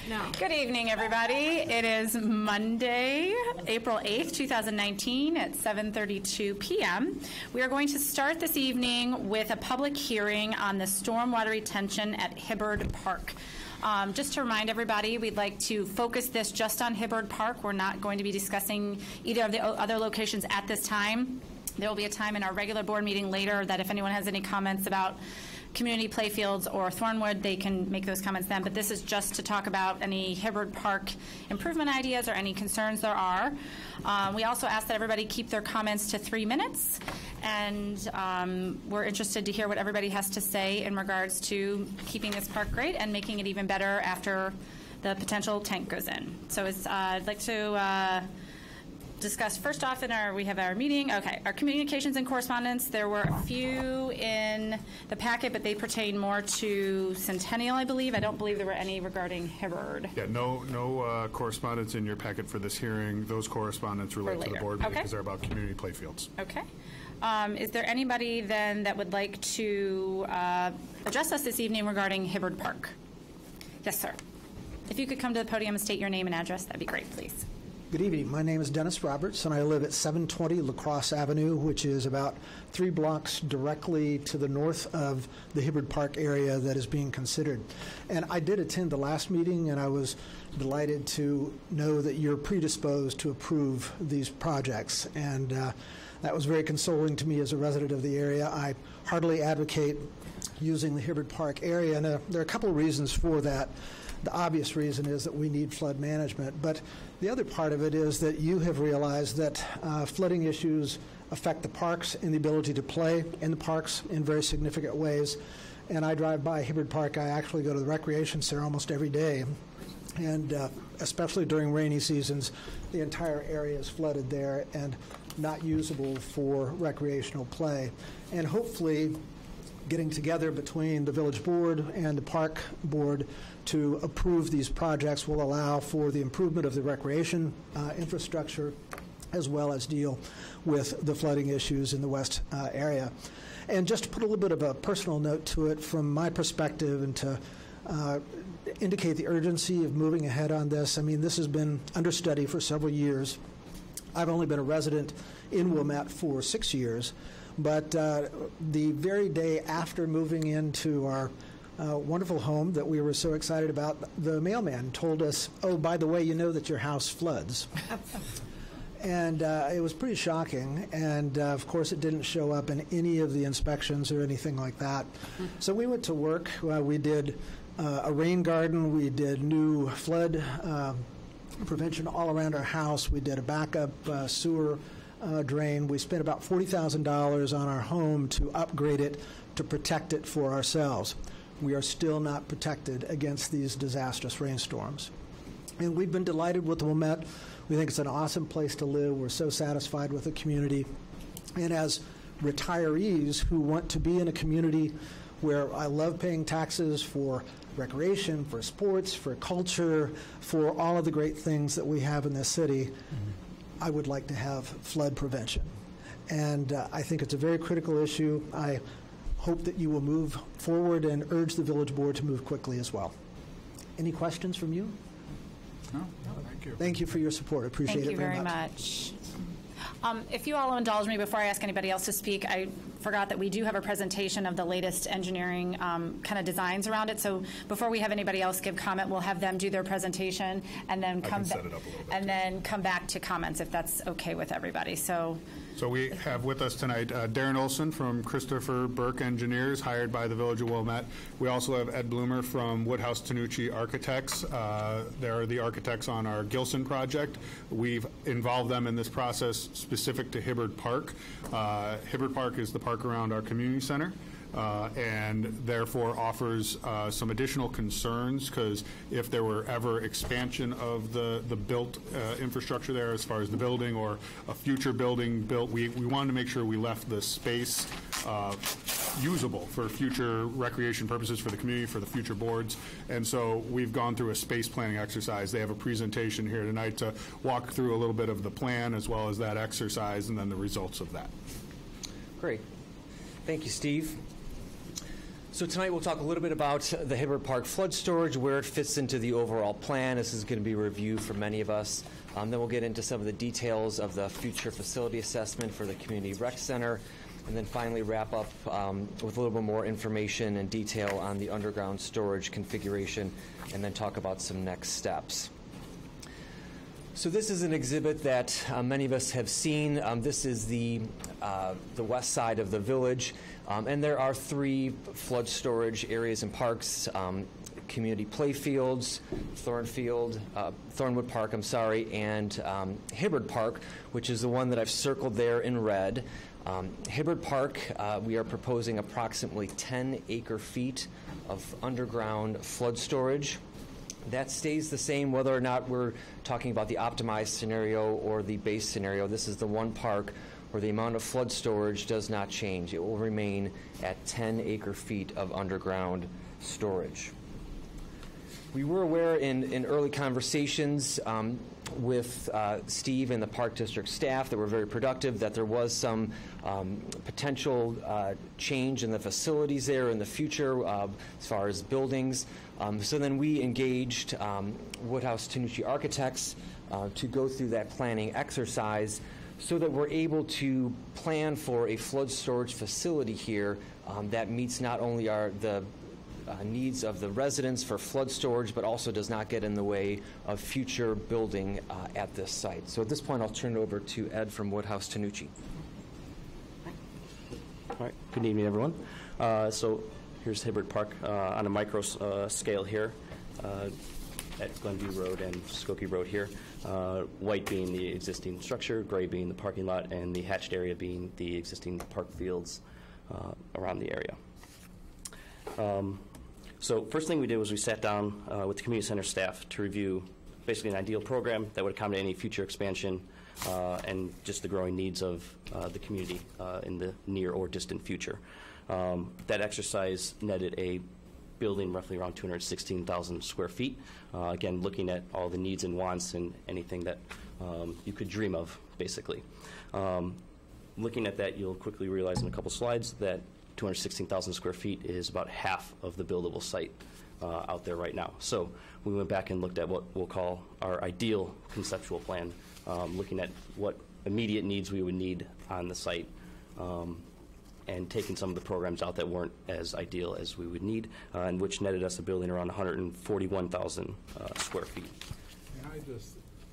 No. Good evening, everybody. It is Monday, April 8th, 2019 at 7:32 p.m. We are going to start this evening with a public hearing on the stormwater retention at Hibbard Park. Just to remind everybody, we'd like to focus this just on Hibbard Park. We're not going to be discussing either of the other locations at this time. There will be a time in our regular board meeting later that if anyone has any comments about community playfields or Thornwood, they can make those comments then. But this is just to talk about any Hibbard Park improvement ideas or any concerns there are. We also ask that everybody keep their comments to 3 minutes. And we're interested to hear what everybody has to say in regards to keeping this park great and making it even better after the potential tank goes in. So I'd like to discuss first off we have our meeting. Okay, our communications and correspondence. There were a few in the packet, but they pertain more to Centennial, I believe. I don't believe there were any regarding Hibbard. Yeah, no correspondence in your packet for this hearing. Those correspondence relate to the board meeting because they're about community playfields. Okay. Is there anybody then that would like to address us this evening regarding Hibbard Park? Yes, sir. If you could come to the podium and state your name and address, that'd be great, please. Good evening. My name is Dennis Roberts, and I live at 720 La Crosse Avenue, which is about 3 blocks directly to the north of the Hibbard Park area that is being considered. And I did attend the last meeting, and I was delighted to know that you're predisposed to approve these projects. And that was very consoling to me as a resident of the area. I heartily advocate using the Hibbard Park area, and there are a couple of reasons for that. The obvious reason is that we need flood management, but the other part of it is that you have realized that flooding issues affect the parks and the ability to play in the parks in very significant ways. And I drive by Hibbard Park. I actually go to the recreation center almost every day, and especially during rainy seasons, the entire area is flooded there and not usable for recreational play. And hopefully getting together between the village board and the park board to approve these projects will allow for the improvement of the recreation infrastructure as well as deal with the flooding issues in the west area. And just to put a little bit of a personal note to it from my perspective and to indicate the urgency of moving ahead on this, I mean, this has been understudy for several years. I've only been a resident in Wilmette for 6 years, but the very day after moving into our wonderful home that we were so excited about, the mailman told us, oh, by the way, you know that your house floods. And it was pretty shocking, and of course it didn't show up in any of the inspections or anything like that. So we went to work. We did a rain garden. We did new flood prevention all around our house. We did a backup sewer drain. We spent about $40,000 on our home to upgrade it to protect it for ourselves. We are still not protected against these disastrous rainstorms. And we've been delighted with Wilmette. We think it's an awesome place to live. We're so satisfied with the community. And as retirees who want to be in a community where I love paying taxes for recreation, for sports, for culture, for all of the great things that we have in this city, I would like to have flood prevention. And I think it's a very critical issue. I hope that you will move forward and urge the village board to move quickly as well. Any questions from you? No, thank you. Thank you for your support. I appreciate it very much. Thank you very much. If you all will indulge me before I ask anybody else to speak, I forgot that we do have a presentation of the latest engineering kind of designs around it. So before we have anybody else give comment, we'll have them do their presentation and then come back and then come back to comments if that's okay with everybody. So we have with us tonight Darren Olson from Christopher Burke Engineers, hired by the Village of Wilmette. We also have Ed Bloomer from Woodhouse Tanucci Architects. They're the architects on our Gilson project. We've involved them in this process specific to Hibbard Park. Hibbard Park is the park around our community center. And therefore offers some additional concerns, because if there were ever expansion of the built infrastructure there as far as the building or a future building built, we wanted to make sure we left the space usable for future recreation purposes for the community, for the future boards. And so we've gone through a space planning exercise. They have a presentation here tonight to walk through a little bit of the plan as well as that exercise and then the results of that. Great. Thank you, Steve. So tonight we'll talk a little bit about the Hibbert Park flood storage, where it fits into the overall plan. This is going to be a review for many of us. Then we'll get into some of the details of the future facility assessment for the Community Rec Center, and then finally wrap up with a little bit more information and detail on the underground storage configuration, and then talk about some next steps. So this is an exhibit that many of us have seen. This is the west side of the village, and there are 3 flood storage areas and parks: community playfields, Thornwood Park, and Hibbert Park, which is the one that I've circled there in red. Hibbert Park, we are proposing approximately 10 acre-feet of underground flood storage. That stays the same whether or not we're talking about the optimized scenario or the base scenario. This is the one park where the amount of flood storage does not change. It will remain at 10 acre-feet of underground storage. We were aware in early conversations with Steve and the Park District staff that were very productive, that there was some potential change in the facilities there in the future as far as buildings. So then we engaged Woodhouse Tanucci Architects to go through that planning exercise so that we're able to plan for a flood storage facility here that meets not only the needs of the residents for flood storage, but also does not get in the way of future building at this site. So at this point, I'll turn it over to Ed from Woodhouse Tanucci. All right. Good evening, everyone. So here's Hibbert Park on a micro scale here at Glenview Road and Skokie Road here. White being the existing structure, gray being the parking lot, and the hatched area being the existing park fields around the area. So first thing we did was we sat down with the community center staff to review basically an ideal program that would accommodate any future expansion and just the growing needs of the community in the near or distant future. That exercise netted a building roughly around 216,000 square feet. Again, looking at all the needs and wants and anything that you could dream of, basically. Looking at that, you'll quickly realize in a couple slides that 216,000 square feet is about half of the buildable site out there right now. So we went back and looked at what we'll call our ideal conceptual plan, looking at what immediate needs we would need on the site, and taking some of the programs out that weren't as ideal as we would need, and which netted us a building around 141,000 square feet.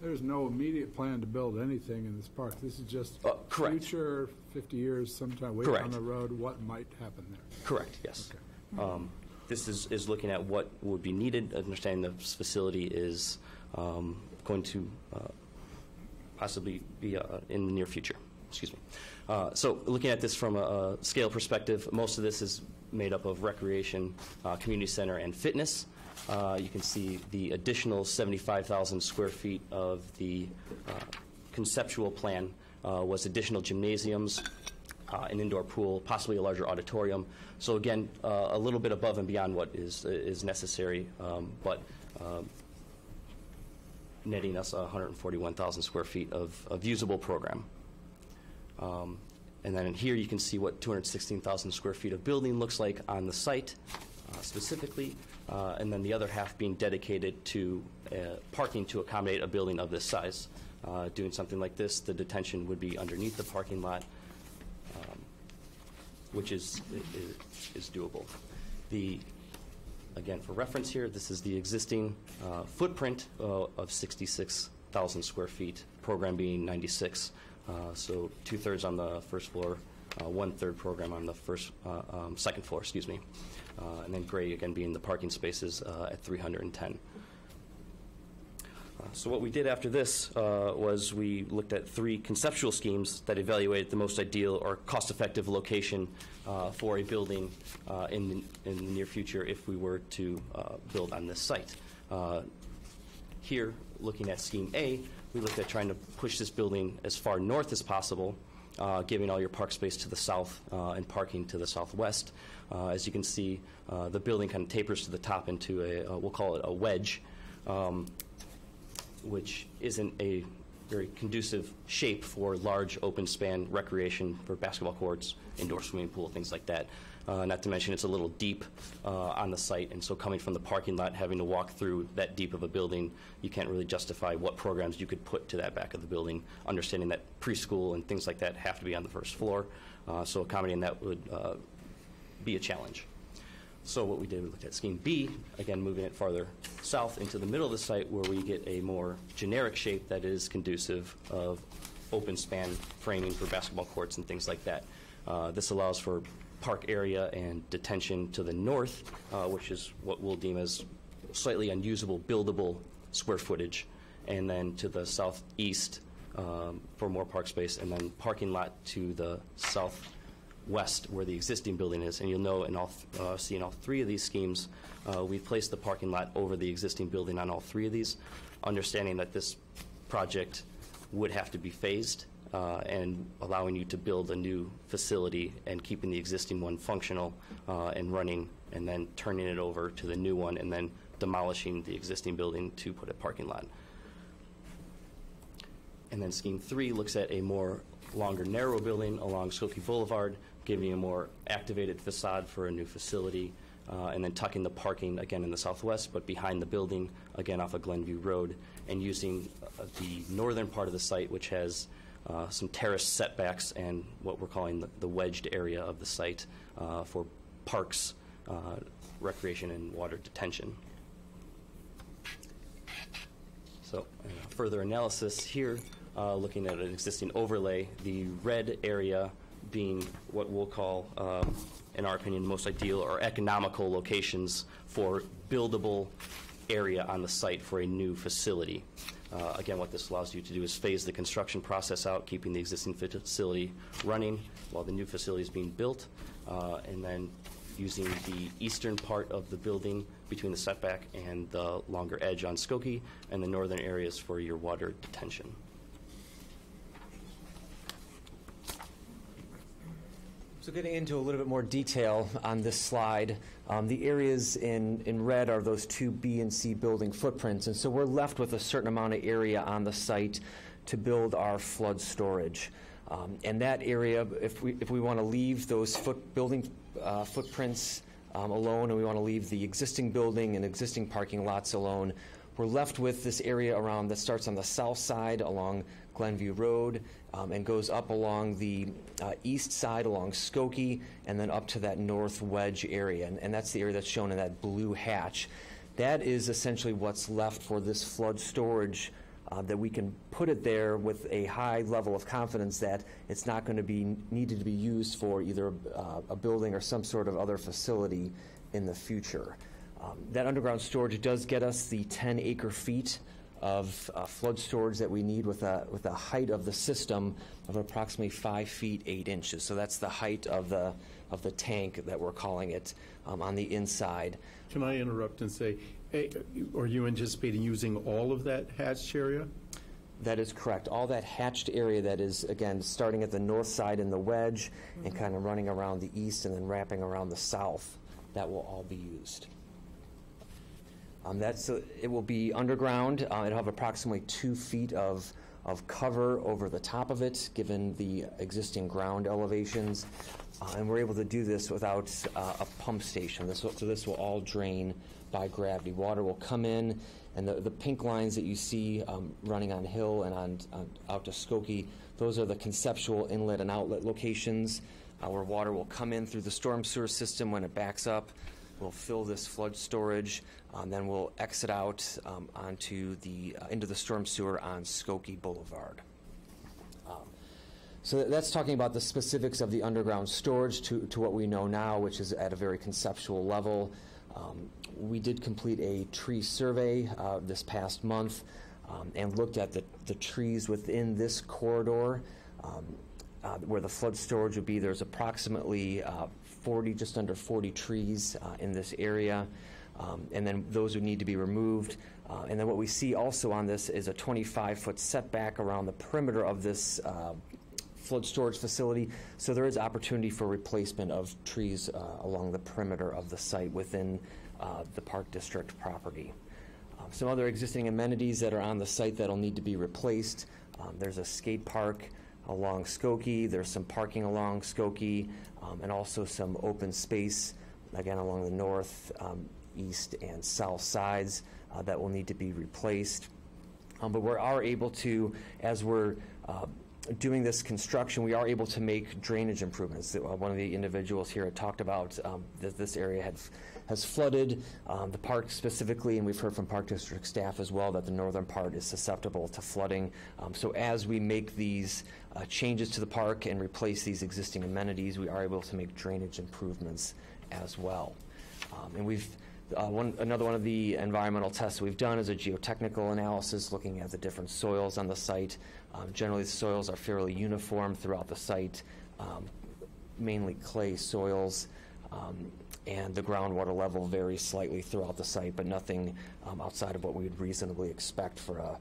There's no immediate plan to build anything in this park. This is just correct. Future, 50 years, sometime way down the road, what might happen there. Correct, yes. Okay. This is looking at what would be needed, understanding the facility is going to possibly be in the near future. Excuse me. So looking at this from a scale perspective, most of this is made up of recreation, community center, and fitness. You can see the additional 75,000 square feet of the conceptual plan was additional gymnasiums, an indoor pool, possibly a larger auditorium. So again, a little bit above and beyond what is necessary, but netting us 141,000 square feet of usable program. And then in here you can see what 216,000 square feet of building looks like on the site specifically, and then the other half being dedicated to parking to accommodate a building of this size. Doing something like this, the detention would be underneath the parking lot, which is doable. Again, for reference here, this is the existing footprint of 66,000 square feet, program being 96. So 2/3 on the first floor, 1/3 program on the second floor, excuse me. And then gray, again, being the parking spaces at 310. So what we did after this was we looked at 3 conceptual schemes that evaluated the most ideal or cost-effective location for a building in the near future if we were to build on this site. Here, looking at Scheme A, we looked at trying to push this building as far north as possible, giving all your park space to the south and parking to the southwest. As you can see, the building kind of tapers to the top into we'll call it a wedge, which isn't a very conducive shape for large open span recreation for basketball courts, indoor swimming pool, things like that. Not to mention it's a little deep on the site, and so coming from the parking lot, having to walk through that deep of a building, you can't really justify what programs you could put to that back of the building, understanding that preschool and things like that have to be on the first floor. So accommodating that would be a challenge. So what we did, we looked at scheme B, again moving it farther south into the middle of the site where we get a more generic shape that is conducive of open span framing for basketball courts and things like that. This allows for park area and detention to the north, which is what we'll deem as slightly unusable, buildable square footage, and then to the southeast for more park space, and then parking lot to the southwest where the existing building is. And you'll know see in all three of these schemes, we've placed the parking lot over the existing building on all three of these, understanding that this project would have to be phased and allowing you to build a new facility and keeping the existing one functional and running, and then turning it over to the new one and then demolishing the existing building to put a parking lot. And then scheme 3 looks at a more longer, narrow building along Skokie Boulevard, giving you a more activated facade for a new facility, and then tucking the parking again in the southwest, but behind the building, again off of Glenview Road, and using the northern part of the site, which has some terrace setbacks and what we're calling the wedged area of the site for parks, recreation, and water detention. So further analysis here, looking at an existing overlay, the red area being what we'll call, in our opinion, most ideal or economical locations for buildable area on the site for a new facility. Again, what this allows you to do is phase the construction process out, keeping the existing facility running while the new facility is being built, and then using the eastern part of the building between the setback and the longer edge on Skokie, and the northern areas for your water detention. So getting into a little bit more detail on this slide, the areas in red are those two B and C building footprints, and so we're left with a certain amount of area on the site to build our flood storage. And that area, if we want to leave those building footprints alone, and we want to leave the existing building and existing parking lots alone, we're left with this area around that starts on the south side along Glenview Road and goes up along the east side along Skokie, and then up to that north wedge area. And that's the area that's shown in that blue hatch. That is essentially what's left for this flood storage, that we can put it there with a high level of confidence that it's not going to be needed to be used for either a building or some sort of other facility in the future. That underground storage does get us the 10 acre-feet of flood storage that we need with a height of the system of approximately 5 feet 8 inches. So that's the height of the tank that we're calling it on the inside. Can I interrupt and say, are you anticipating using all of that hatched area? That is correct. All that hatched area that is, again, starting at the north side in the wedge and kind of running around the east and then wrapping around the south, that will all be used. It will be underground. It'll have approximately 2 feet of cover over the top of it, given the existing ground elevations. And we're able to do this without a pump station. So this will all drain by gravity. Water will come in, and the pink lines that you see running on Hill and out to Skokie, those are the conceptual inlet and outlet locations where water will come in through the storm sewer system when it backs up. We'll fill this flood storage, then we'll exit out into the storm sewer on Skokie Boulevard. So that's talking about the specifics of the underground storage to what we know now, which is at a very conceptual level. We did complete a tree survey this past month and looked at the trees within this corridor where the flood storage would be. There's approximately just under 40 trees in this area, and then those would need to be removed. And then what we see also on this is a 25-foot setback around the perimeter of this flood storage facility, so there is opportunity for replacement of trees along the perimeter of the site within the Park District property. Some other existing amenities that are on the site that will need to be replaced. There's a skate park along Skokie. There's some parking along Skokie, and also some open space, again, along the north, east, and south sides that will need to be replaced. But we are able to, as we're doing this construction, we are able to make drainage improvements. One of the individuals here had talked about that this area has flooded, the park specifically, and we've heard from Park District staff as well that the northern part is susceptible to flooding. So as we make these changes to the park and replace these existing amenities, we are able to make drainage improvements as well. And we've another one of the environmental tests we've done is a geotechnical analysis looking at the different soils on the site. Generally, the soils are fairly uniform throughout the site, mainly clay soils, and the groundwater level varies slightly throughout the site, but nothing outside of what we would reasonably expect for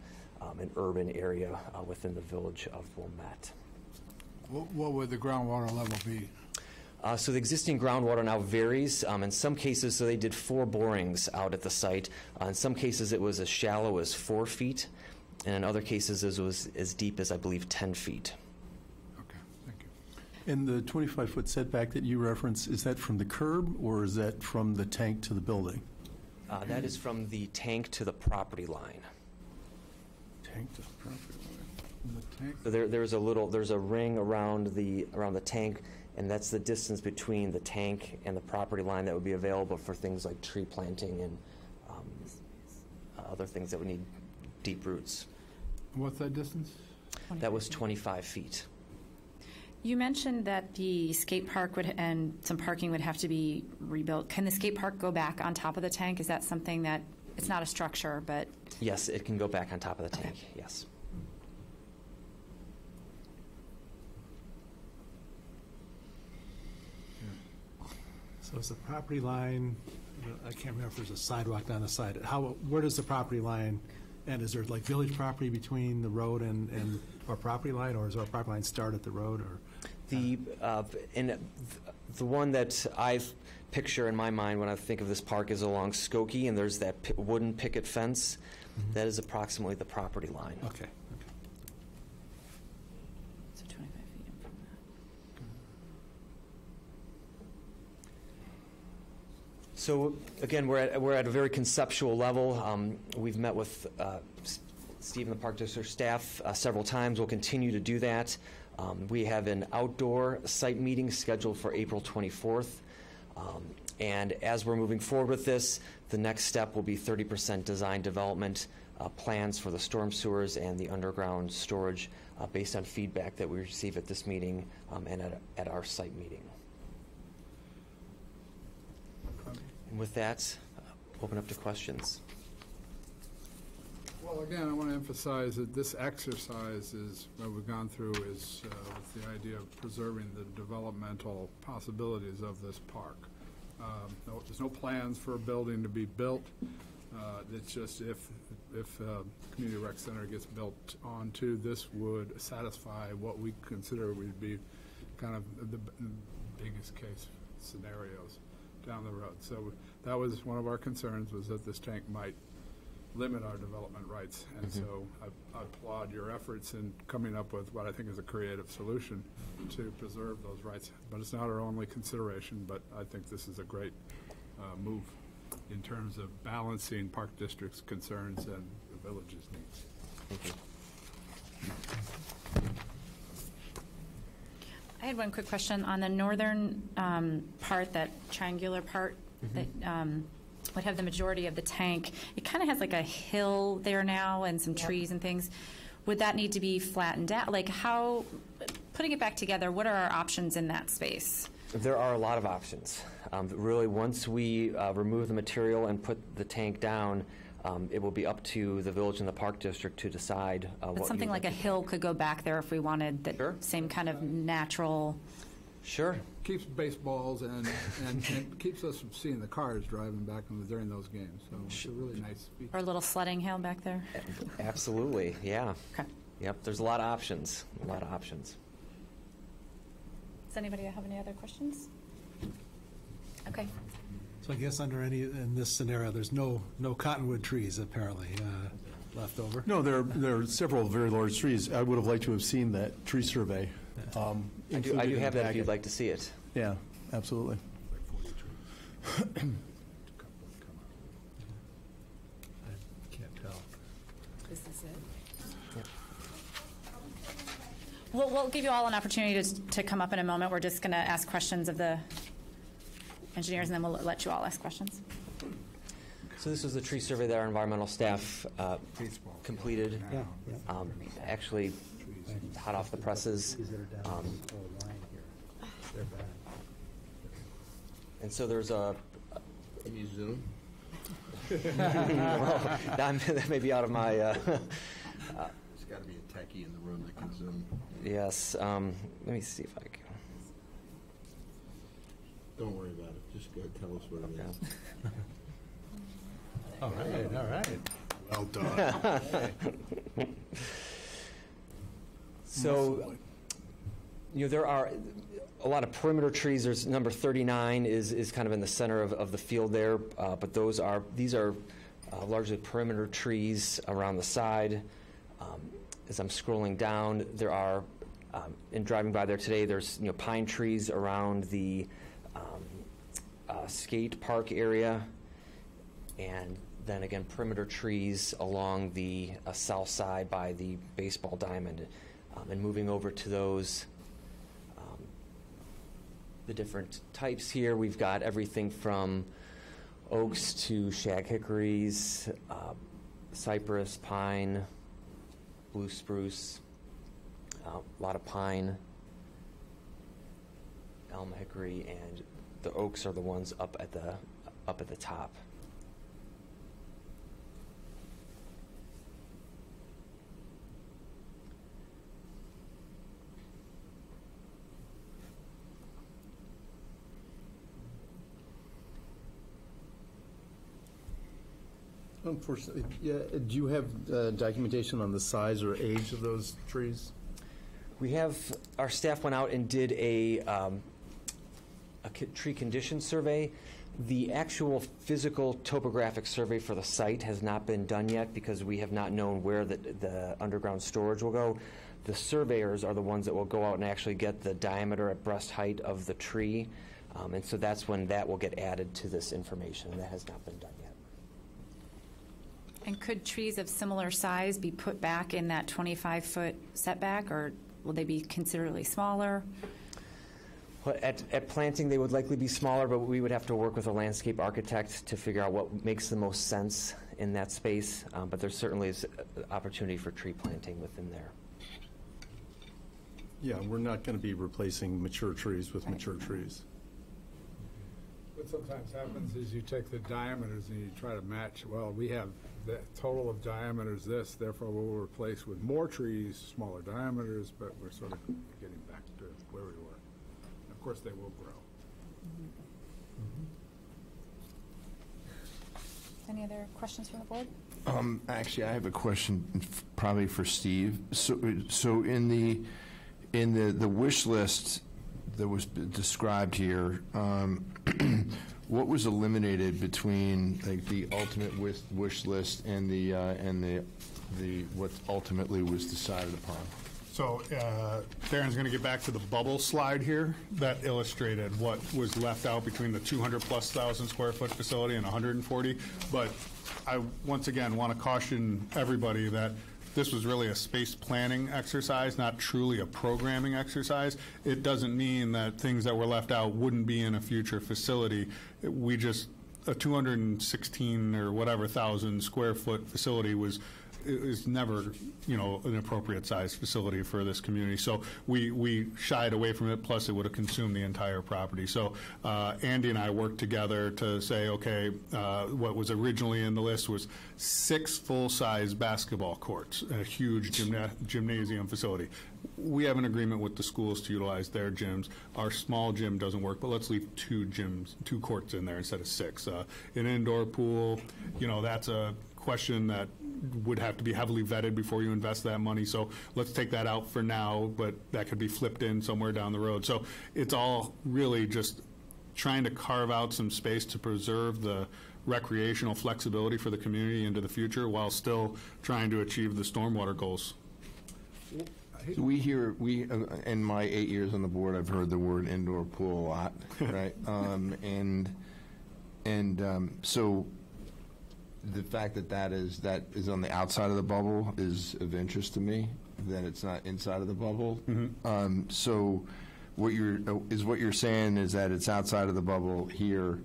an urban area within the village of Wilmette. What would the groundwater level be? So the existing groundwater now varies. In some cases, so they did 4 borings out at the site. In some cases, it was as shallow as 4 feet, and in other cases, it was as deep as, I believe, 10 feet. Okay, thank you. And the 25-foot setback that you reference, is that from the curb, or is that from the tank to the building? That is from the tank to the property line. Tank to the property line. And the tank? So there's a ring around the tank, and that's the distance between the tank and the property line that would be available for things like tree planting and other things that would need deep roots. What's that distance? That was 25 feet. You mentioned that the skate park and some parking would have to be rebuilt. Can the skate park go back on top of the tank? Is that something that, it's not a structure, but? Yes, it can go back on top of the tank, yes. So is the property line, I can't remember if there's a sidewalk down the side. Where does the property line end? Is there like village property between the road and our property line, or does our property line start at the road? Or the one that I picture in my mind when I think of this park is along Skokie, and there's that wooden picket fence. Mm-hmm. That is approximately the property line. Okay. So 25 feet in from that. So again, we're at a very conceptual level. We've met with Steve and the Park District staff several times. We'll continue to do that. We have an outdoor site meeting scheduled for April 24th. And as we're moving forward with this, the next step will be 30% design development plans for the storm sewers and the underground storage based on feedback that we receive at this meeting and at our site meeting. And with that, open up to questions. Well, again, I want to emphasize that this exercise is, what we've gone through is with the idea of preserving the developmental possibilities of this park. There's no plans for a building to be built. It's just if Community Rec Center gets built onto, this would satisfy what we consider would be kind of the biggest case scenarios down the road. So that was one of our concerns, was that this tank might limit our development rights. And so I applaud your efforts in coming up with what I think is a creative solution to preserve those rights. But it's not our only consideration, but I think this is a great move in terms of balancing Park District's concerns and the village's needs. Thank you. I had one quick question on the northern part, that triangular part that would have the majority of the tank. It kind of has like a hill there now and some trees and things. Would that need to be flattened out? Like how, putting it back together, what are our options in that space? There are a lot of options. Really, once we remove the material and put the tank down, it will be up to the village and the Park District to decide But something like a hill could go back there if we wanted that same kind of natural. Sure. Keeps baseballs and keeps us from seeing the cars driving back during those games. So it's a really nice feature. Or a little sledding hill back there? Absolutely, yeah. Okay. Yep, there's a lot of options, Does anybody have any other questions? Okay. So I guess in this scenario, there's no cottonwood trees apparently. left over? No, there are several very large trees. I would have liked to have seen that tree survey. I do included in have the that if you'd packet. like to see it. Yeah, absolutely. I can't tell. This is it. We'll give you all an opportunity to come up in a moment. We're just going to ask questions of the engineers, and then we'll let you all ask questions. So this was the tree survey that our environmental staff completed. Actually, hot off the presses. And so there's a... Can you zoom? well, that may be out of my... There's got to be a techie in the room that can zoom. yes. Let me see if I can... Don't worry about it. Just go tell us what it is. All right. Well done. So, there are a lot of perimeter trees. There's number 39 is kind of in the center of the field there, but these are largely perimeter trees around the side. As I'm scrolling down, there are, in driving by there today, there's pine trees around the skate park area, and then again perimeter trees along the south side by the baseball diamond. And moving over to those, the different types here, we've got everything from oaks to shag hickories, cypress, pine, blue spruce, a lot of pine, elm, hickory, and the oaks are the ones up at the top. Unfortunately, yeah. Do you have documentation on the size or age of those trees? We have, our staff went out and did a tree condition survey. The actual physical topographic survey for the site has not been done yet because we have not known where the underground storage will go. The surveyors are the ones that will go out and actually get the diameter at breast height of the tree. And so that's when that will get added to this information. That has not been done yet. And could trees of similar size be put back in that 25-foot setback, or will they be considerably smaller? Well, at planting, they would likely be smaller, but we would have to work with a landscape architect to figure out what makes the most sense in that space. But there certainly is opportunity for tree planting within there. Yeah, we're not going to be replacing mature trees with mature trees. What sometimes happens is you take the diameters and you try to match, well, we have the total of diameters this, therefore we'll replace with more trees, smaller diameters, but we're sort of getting back to where we were. And of course, they will grow. Any other questions from the board? Actually, I have a question probably for Steve. So in the wish list that was described here, what was eliminated between like the ultimate wish list and the what ultimately was decided upon? So Darren's going to get back to the bubble slide here that illustrated what was left out between the 200,000+ square foot facility and 140. But I once again want to caution everybody that this was really a space planning exercise, not truly a programming exercise. It doesn't mean that things that were left out wouldn't be in a future facility. We just, a 216 or whatever thousand square foot facility is never, an appropriate size facility for this community. So we shied away from it, plus it would have consumed the entire property. So Andy and I worked together to say, okay, what was originally in the list was 6 full-size basketball courts, a huge gymnasium facility. We have an agreement with the schools to utilize their gyms. Our small gym doesn't work, but let's leave 2 courts in there instead of 6. An indoor pool, that's a question that would have to be heavily vetted before you invest that money. So let's take that out for now, but that could be flipped in somewhere down the road. So it's all really just trying to carve out some space to preserve the recreational flexibility for the community into the future while still trying to achieve the stormwater goals. So in my 8 years on the board, I've heard the word indoor pool a lot, right? So the fact that is on the outside of the bubble is of interest to me, that it's not inside of the bubble. So what you're saying is that it's outside of the bubble here,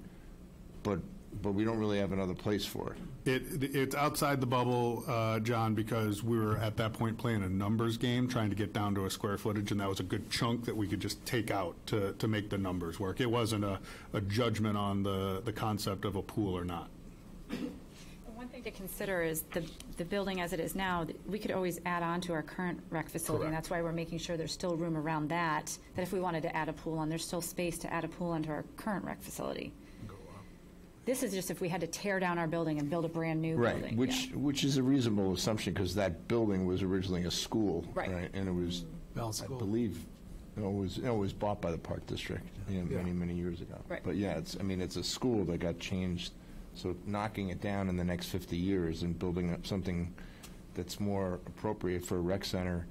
but we don't really have another place for it. It's outside the bubble, John, because we were at that point playing a numbers game, trying to get down to a square footage, and that was a good chunk that we could just take out to make the numbers work. It wasn't a judgment on the concept of a pool or not. One thing to consider is the building as it is now, we could always add on to our current rec facility. And that's why we're making sure there's still room around that if we wanted to add a pool on, there's still space to add a pool onto our current rec facility. This is just if we had to tear down our building and build a brand-new building. Which is a reasonable assumption, because that building was originally a school. Right. And it was, I believe, it was bought by the Park District many years ago. Right. But yeah, it's a school that got changed. So knocking it down in the next 50 years and building up something that's more appropriate for a rec center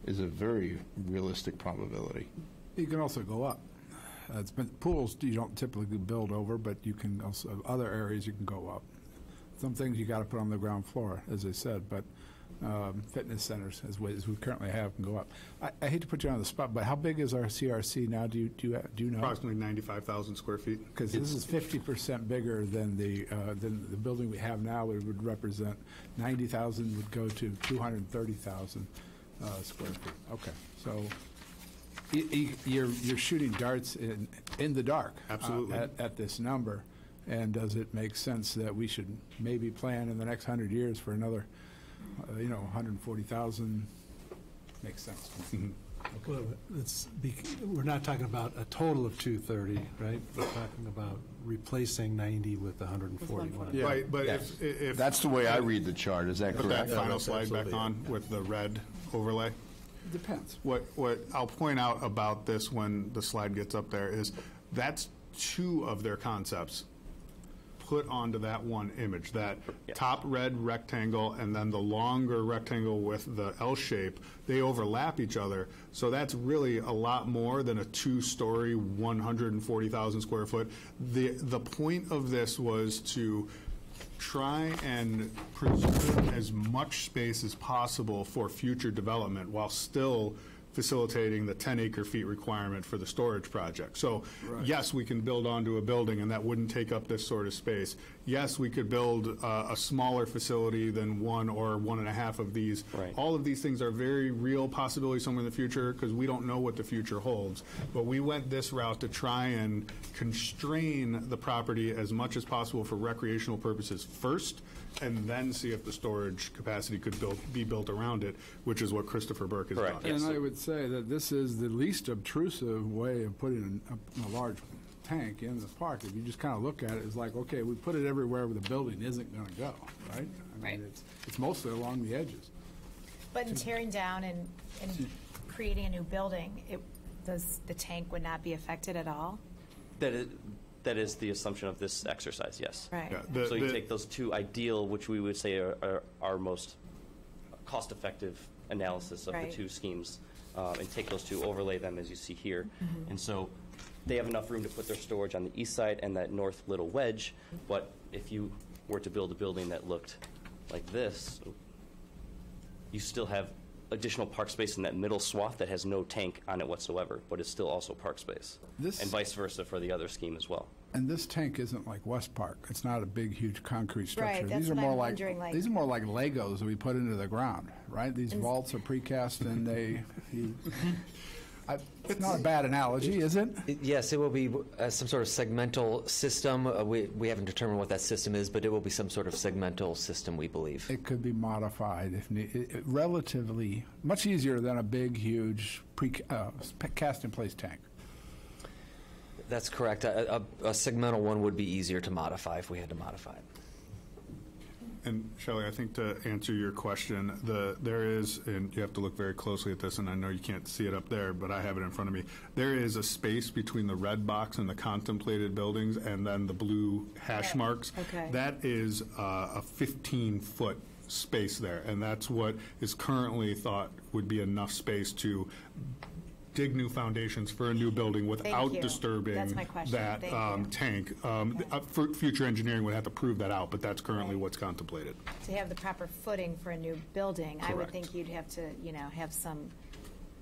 is a very realistic probability. You can also go up. Pools you don't typically build over, but you can also, other areas you can go up. Some things you got to put on the ground floor, as I said, but fitness centers, as we currently have, can go up. I hate to put you on the spot, but how big is our CRC now? Do you know? Approximately 95,000 square feet. Because this is 50% bigger than the building we have now. It would represent 90,000 would go to 230,000 square feet. Okay, so you're shooting darts in the dark. Absolutely. At this number. And does it make sense that we should maybe plan in the next 100 years for another 140,000? Makes sense. Well, we're not talking about a total of 230, right? We're talking about replacing 90 with 141. Yeah. Right, but if that's the way I read the chart. Is that put correct? that final slide back on with the red overlay. Depends. What I'll point out about this when the slide gets up there is that's two of their concepts put onto that one image, that top red rectangle and then the longer rectangle with the L shape. They overlap each other, so that's really a lot more than a two-story, 140,000 square foot. The point of this was to try and preserve as much space as possible for future development while still facilitating the 10 acre feet requirement for the storage project. So yes, we can build onto a building and that wouldn't take up this sort of space. Yes, we could build a smaller facility than one or 1.5 of these. Right. All of these things are very real possibilities somewhere in the future because we don't know what the future holds. But we went this route to try and constrain the property as much as possible for recreational purposes first, and then see if the storage capacity could be built around it, which is what Christopher Burke has done. And I would say that this is the least obtrusive way of putting a large tank in the park. If you just kind of look at it, it's like, okay, we put it everywhere where the building isn't going to go, right? I mean, it's mostly along the edges. But in tearing down and creating a new building, the tank would not be affected at all? That is the assumption of this exercise, yes. Right. Yeah, So you take those two ideal, which we would say are our most cost-effective analysis of the two schemes, and take those two, overlay them as you see here. And so they have enough room to put their storage on the east side and that north little wedge, but if you were to build a building that looked like this, you still have additional park space in that middle swath that has no tank on it whatsoever, but is still also park space. And vice versa for the other scheme as well. And this tank isn't like West Park. It's not a big, huge concrete structure. Right, that's these are what more I'm like wondering, like- these are more like Legos that we put into the ground, right? These vaults are precast, and it's not a bad analogy, is it? Yes, it will be some sort of segmental system. We haven't determined what that system is, but it will be some sort of segmental system, we believe. It could be modified if relatively much easier than a big, huge cast-in-place tank. That's correct. A segmental one would be easier to modify if we had to modify it. And Shelley, I think to answer your question, there is, and you have to look very closely at this, and I know you can't see it up there, but I have it in front of me. There is a space between the red box and the contemplated buildings and then the blue hash marks. Okay. That is a 15-foot space there, and that's what is currently thought would be enough space to dig new foundations for a new building without you. disturbing That's my question. that Thank you. tank. Future engineering would have to prove that out, but that's currently what's contemplated. To have the proper footing for a new building, I would Correct. think you'd have to, have some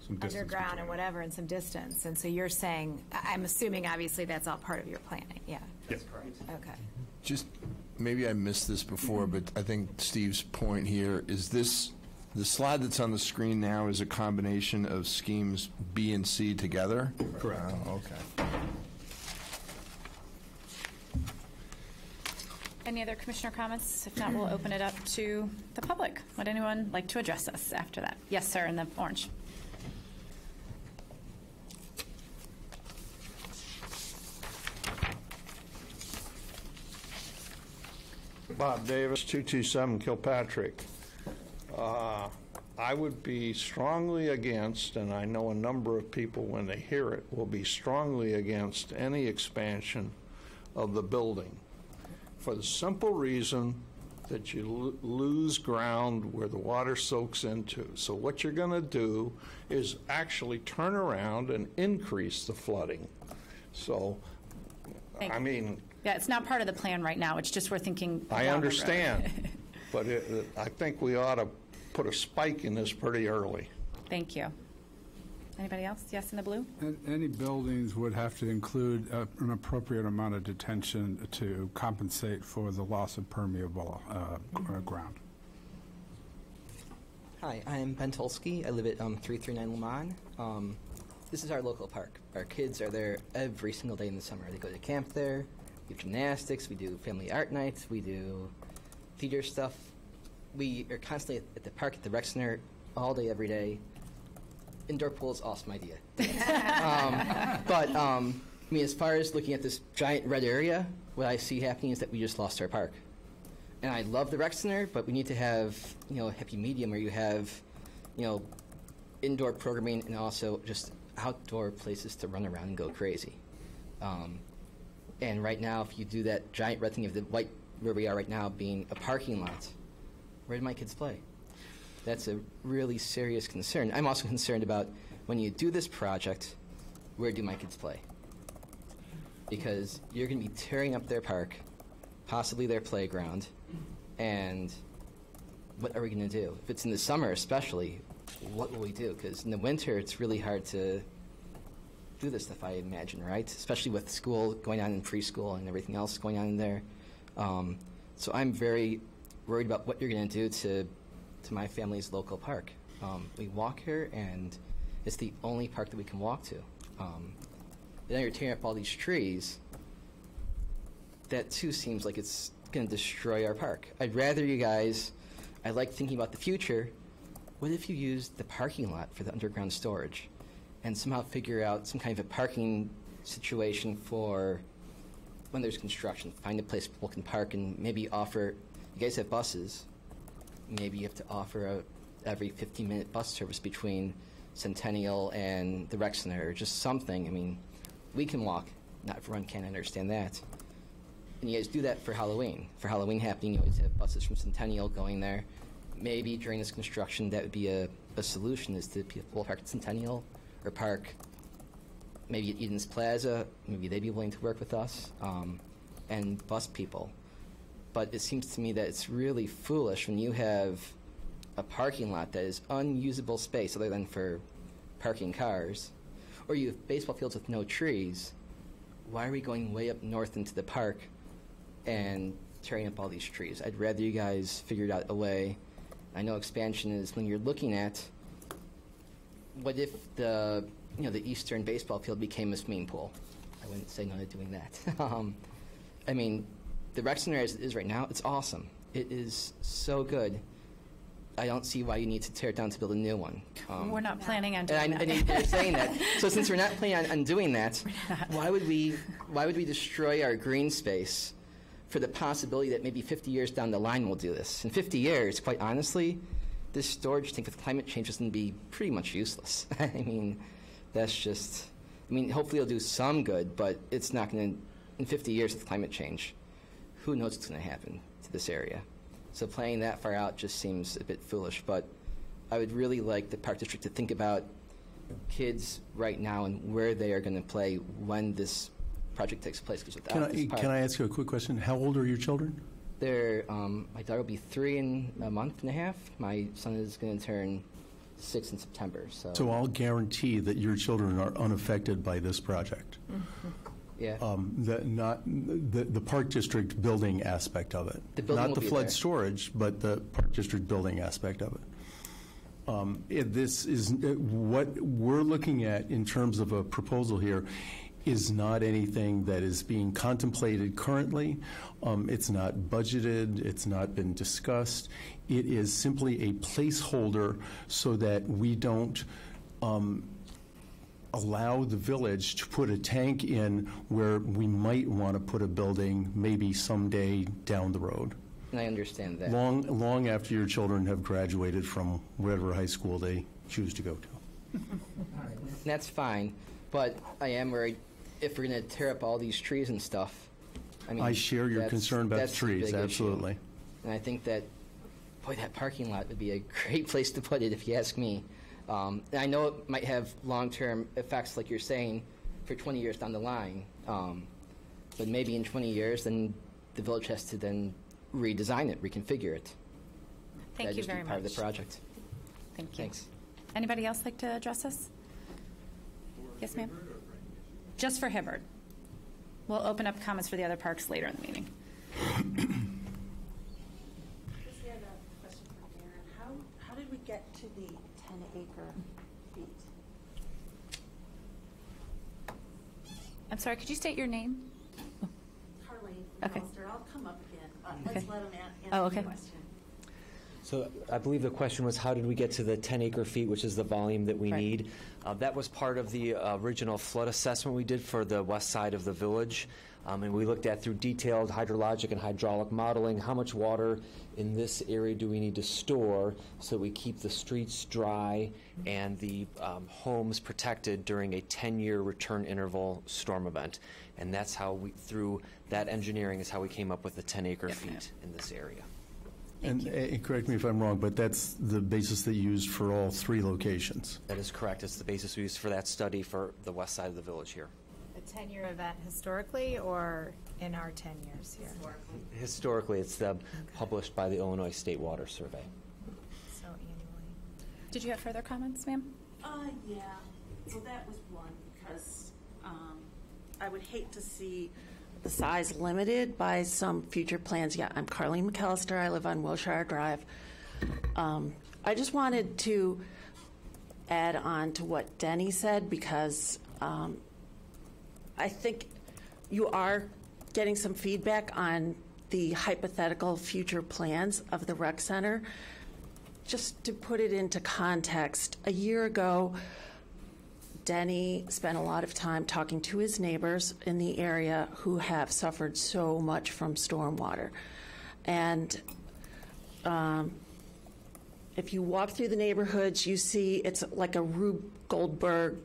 Some distance underground between and it. whatever and some distance. And so you're saying, I'm assuming obviously that's all part of your planning, yeah. Yes. Okay. Just, maybe I missed this before, but I think Steve's point here is this, the slide that's on the screen now is a combination of schemes B and C together? Correct. Oh, okay. Any other commissioner comments? If not, we'll open it up to the public. Would anyone like to address us after that? Yes, sir, in the orange. Bob Davis, 227 Kilpatrick. I would be strongly against, and I know a number of people when they hear it will be strongly against any expansion of the building for the simple reason that you lose ground where the water soaks into. So what you're going to do is actually turn around and increase the flooding. So, Thank I you. mean, Yeah, it's not part of the plan right now. It's just we're thinking. I down the road. understand, but I think we ought to put a spike in this pretty early. Thank you. Anybody else? Yes, in the blue? Any buildings would have to include an appropriate amount of detention to compensate for the loss of permeable ground. Hi, I'm Ben Tolsky. I live at 339 Lemon. This is our local park. Our kids are there every single day in the summer. They go to camp there. We have gymnastics. We do family art nights. We do theater stuff. We are constantly at the park at the rec center all day, every day. Indoor pool is an awesome idea. I mean, as far as looking at this giant red area, what I see happening is that we just lost our park. And I love the rec center, but we need to have, a happy medium where you have, indoor programming and also just outdoor places to run around and go crazy. And right now, if you do that giant red thing of the white, where we are right now being a parking lot, where do my kids play? That's a really serious concern. I'm also concerned about when you do this project, where do my kids play? Because you're going to be tearing up their park, possibly their playground, and what are we going to do? If it's in the summer especially, what will we do? Because in the winter, it's really hard to do this stuff, I imagine, right? Especially with school going on in preschool and everything else going on in there. So I'm very worried about what you're going to do to my family's local park. We walk here, and it's the only park that we can walk to. Now you're tearing up all these trees. That, too, seems like it's going to destroy our park. I'd rather you guys, I like thinking about the future. What if you used the parking lot for the underground storage and somehow figure out some kind of a parking situation for when there's construction? Find a place people can park and maybe offer, you guys have buses, maybe you have to offer every 15-minute bus service between Centennial and the rec center, or just something. I mean, we can walk. Not everyone can, understand that. And you guys do that for Halloween. For Halloween happening, you always have buses from Centennial going there. Maybe during this construction, that would be a solution, is to people park at Centennial or park maybe at Eden's Plaza. Maybe they'd be willing to work with us and bus people. But it seems to me that it's really foolish when you have a parking lot that is unusable space other than for parking cars, or you have baseball fields with no trees. Why are we going way up north into the park and tearing up all these trees? I'd rather you guys figured out a way. I know expansion is when you're looking at what if the eastern baseball field became a swimming pool. I wouldn't say no to doing that. I mean, the rec center as it is right now, it's awesome. It is so good. I don't see why you need to tear it down to build a new one. We're not planning on doing and that. you're saying that. So since we're not planning on doing that, why would we destroy our green space for the possibility that maybe 50 years down the line we'll do this. In 50 years, quite honestly, this storage tank with climate change is going to be pretty much useless. I mean, that's just, I mean, hopefully it'll do some good, but it's not going to, in 50 years with climate change, who knows what's going to happen to this area. So planning that far out just seems a bit foolish, but I would really like the Park District to think about kids right now and where they are going to play when this project takes place. Because Can I ask you a quick question? How old are your children? They're, my daughter will be 3 in a month and a half. My son is going to turn 6 in September. So I'll guarantee that your children are unaffected by this project. yeah. The Park District building aspect of it. The building Not will the be flood there. storage, but the Park District building aspect of it. This is what we're looking at in terms of a proposal here is not anything that is being contemplated currently. It's not budgeted. It's not been discussed. It is simply a placeholder so that we don't allow the village to put a tank in where we might want to put a building maybe someday down the road. And I understand that. Long after your children have graduated from whatever high school they choose to go to. And that's fine, but I am worried if we're going to tear up all these trees and stuff. I mean, I share your concern about the that's a trees, big issue. absolutely. And I think that, boy, that parking lot would be a great place to put it, if you ask me. And I know it might have long-term effects, like you're saying, for 20 years down the line. But maybe in 20 years, then the village has to then redesign it, reconfigure it. Thank That'd you just very be part much. of the project. Thank you. Thanks. Anybody else like to address this? Yes, ma'am. Just for Hibbard. We'll open up comments for the other parks later in the meeting. Just had a question for Darren. How did we get to the 10-acre feet? I'm sorry, could you state your name? Carlene Okay. Foster. I'll come up again. Okay. Let's let him answer Oh, okay. the question. So I believe the question was, how did we get to the 10 acre feet, which is the volume that we Right. need? That was part of the original flood assessment we did for the west side of the village. And we looked at through detailed hydrologic and hydraulic modeling, how much water in this area do we need to store so we keep the streets dry and the homes protected during a 10-year return interval storm event. And that's how we, through that engineering, is how we came up with the 10 acre feet in this area. And correct me if I'm wrong, but that's the basis that you used for all 3 locations. That is correct. It's the basis we used for that study for the west side of the village here. A 10-year event historically or in our 10 years here? Historically, it's published by the Illinois State Water Survey. So annually. Did you have further comments, ma'am? Yeah. So that was one, because I would hate to see the size limited by some future plans. Yeah, I'm Carlene McAllister. I live on Wilshire Drive. I just wanted to add on to what Denny said, because I think you are getting some feedback on the hypothetical future plans of the rec center. Just to put it into context, a year ago, Denny spent a lot of time talking to his neighbors in the area who have suffered so much from stormwater. And if you walk through the neighborhoods, you see it's like a Rube Goldberg,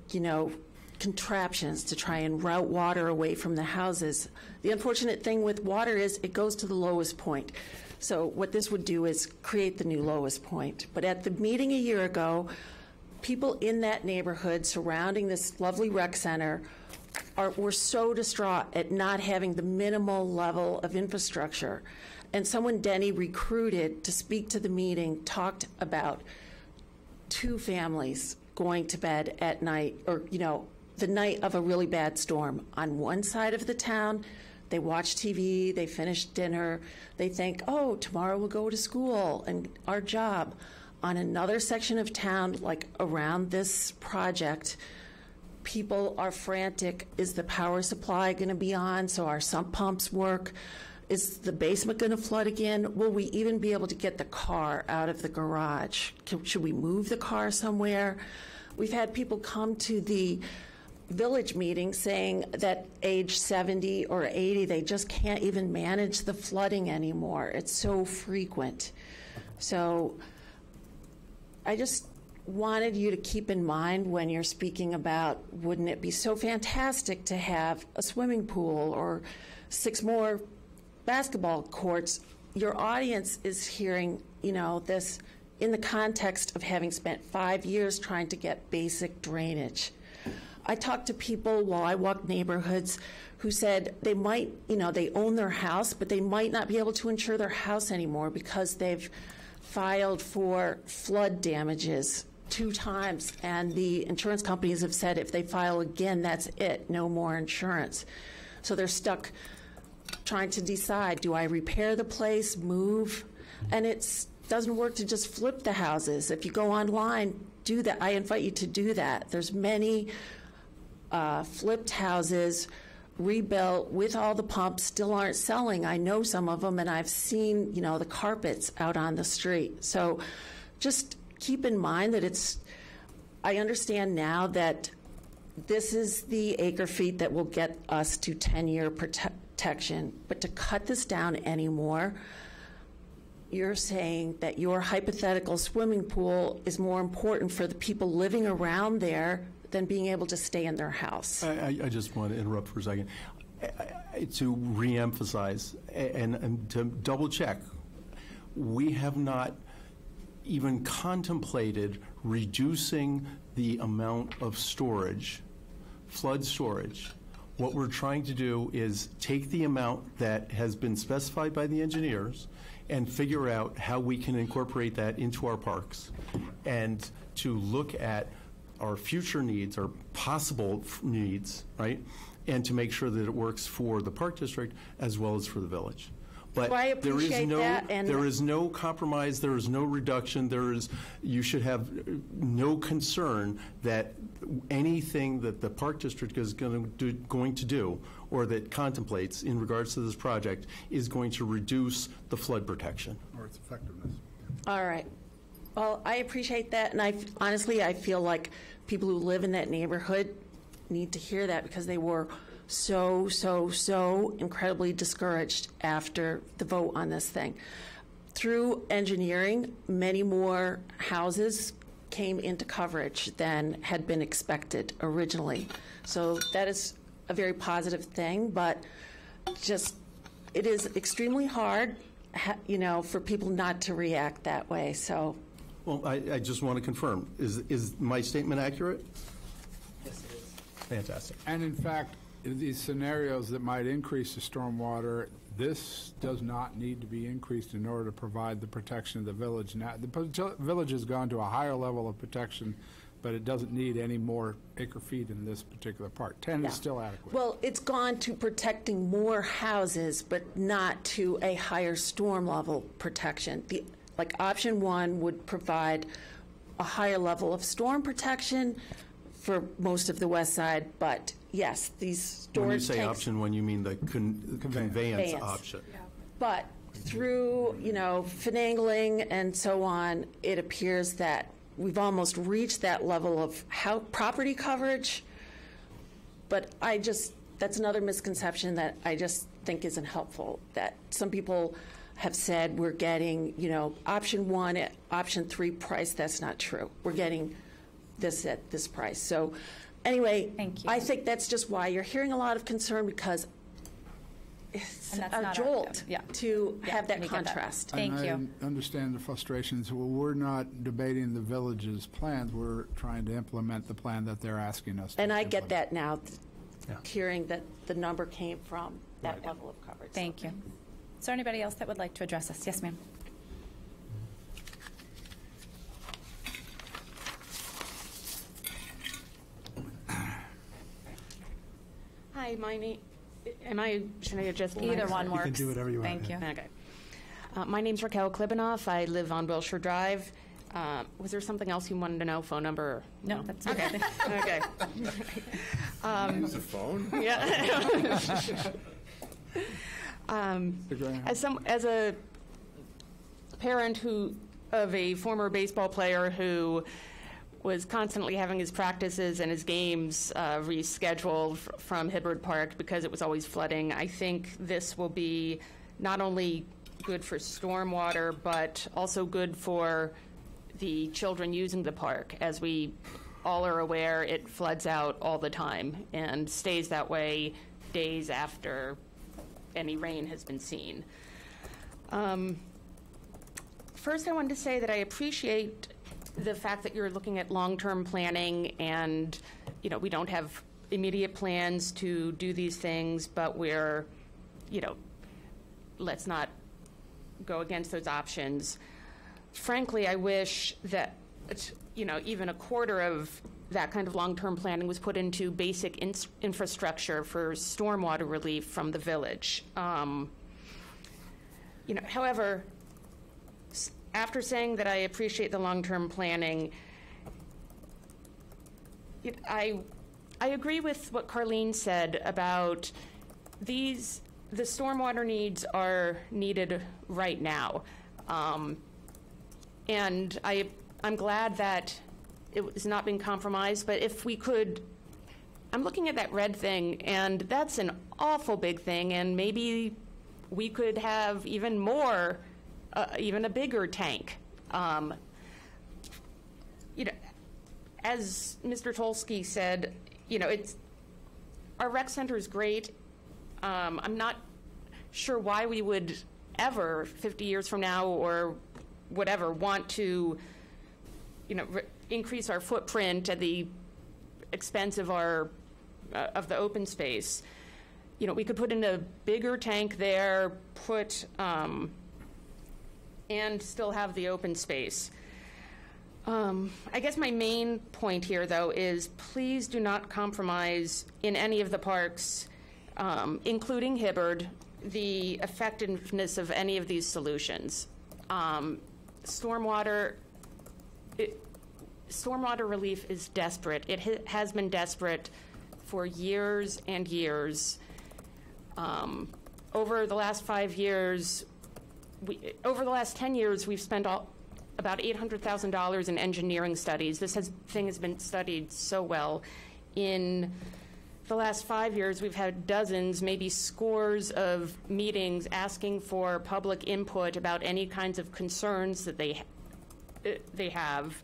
contraptions to try and route water away from the houses. The unfortunate thing with water is it goes to the lowest point. So what this would do is create the new lowest point. But at the meeting a year ago, people in that neighborhood surrounding this lovely rec center were so distraught at not having the minimal level of infrastructure. And someone Denny recruited to speak to the meeting talked about 2 families going to bed at night, or, the night of a really bad storm. On one side of the town, they watch TV, they finish dinner, they think, oh, tomorrow we'll go to school and our job. On another section of town, like around this project, people are frantic. Is the power supply going to be on so our sump pumps work? Is the basement going to flood again? Will we even be able to get the car out of the garage? Should we move the car somewhere? We've had people come to the village meeting saying that age 70 or 80, they just can't even manage the flooding anymore. It's so frequent. So I just wanted you to keep in mind when you're speaking about, wouldn't it be so fantastic to have a swimming pool or 6 more basketball courts? Your audience is hearing, this in the context of having spent 5 years trying to get basic drainage. I talked to people while I walked neighborhoods who said they might, they own their house, but they might not be able to insure their house anymore because they've filed for flood damages 2 times, and the insurance companies have said if they file again, that's it, no more insurance. So they're stuck trying to decide, do I repair the place, move? And it doesn't work to just flip the houses. If you go online, do that. I invite you to do that. There's many flipped houses, rebuilt with all the pumps, still aren't selling. I know some of them, and I've seen, the carpets out on the street. So just keep in mind that I understand now that this is the acre feet that will get us to 10-year protection, but to cut this down anymore, you're saying that your hypothetical swimming pool is more important for the people living around there than being able to stay in their house. I just want to interrupt for a second to reemphasize and to double check. We have not even contemplated reducing the amount of storage, flood storage. What we're trying to do is take the amount that has been specified by the engineers and figure out how we can incorporate that into our parks, and to look at our future needs, our possible needs, right? And to make sure that it works for the park district as well as for the village. But well, I appreciate that, there is no compromise, there is no reduction, you should have no concern that anything that the park district is going to do or that contemplates in regards to this project is going to reduce the flood protection. Or its effectiveness. All right. Well, I appreciate that, and honestly, I feel like people who live in that neighborhood need to hear that because they were so incredibly discouraged after the vote on this thing. Through engineering, many more houses came into coverage than had been expected originally. So that is a very positive thing, but it is extremely hard, for people not to react that way. So. Well, I just want to confirm, is my statement accurate? Yes, it is. Fantastic. And in fact, in these scenarios that might increase the stormwater, this does not need to be increased in order to provide the protection of the village. Now, the village has gone to a higher level of protection, but it doesn't need any more acre feet in this particular part. 10 is still adequate. Well, it's gone to protecting more houses, but not to a higher storm level protection. Like option 1 would provide a higher level of storm protection for most of the west side, but yes, these storage tanks. When you say option 1, you mean the conveyance option. Yeah. But through, finagling and so on, it appears that we've almost reached that level of property coverage. But that's another misconception that I just think isn't helpful, that some people have said we're getting, option 1 at option 3 price. That's not true. We're getting this at this price. So anyway, thank you. I think that's just why you're hearing a lot of concern, because it's a jolt to have that contrast. Thank you. I understand the frustrations. Well, we're not debating the village's plans. We're trying to implement the plan that they're asking us to And I implement. get that now, hearing that the number came from that level of coverage. Thank you. Is there anybody else that would like to address us? Yes, ma'am. Hi, my name. Should I adjust the Either mic? one works. You can do whatever you want. Thank you. Okay. My name's Raquel Klibanoff. I live on Wilshire Drive. Was there something else you wanted to know? Phone number? No, that's okay. Okay. Use a phone? Yeah. As a parent of a former baseball player who was constantly having his practices and his games rescheduled from Hibbard Park because it was always flooding. I think this will be not only good for stormwater, but also good for the children using the park. As we all are aware, it floods out all the time and stays that way days after any rain has been seen. First, I wanted to say that I appreciate the fact that you're looking at long-term planning, and we don't have immediate plans to do these things, but we're, let's not go against those options. Frankly, I wish that, even a quarter of that kind of long-term planning was put into basic infrastructure for stormwater relief from the village. However, after saying that I appreciate the long-term planning, I agree with what Carlene said about the stormwater needs are needed right now. And I'm glad that it is not being compromised, but if we could, I'm looking at that red thing, and that's an awful big thing, and maybe we could have even more, even a bigger tank. As Mr. Tolsky said, our rec center is great. I'm not sure why we would ever, 50 years from now or whatever, want to, increase our footprint at the expense of of the open space. We could put in a bigger tank there, and still have the open space. I guess my main point here, though, is please do not compromise in any of the parks, including Hibbard, the effectiveness of any of these solutions. Stormwater relief is desperate. It has been desperate for years and years. Over the last 5 years, over the last 10 years, we've spent about $800,000 in engineering studies. This thing has been studied so well. In the last 5 years, we've had dozens, maybe scores of meetings asking for public input about any kinds of concerns that they have,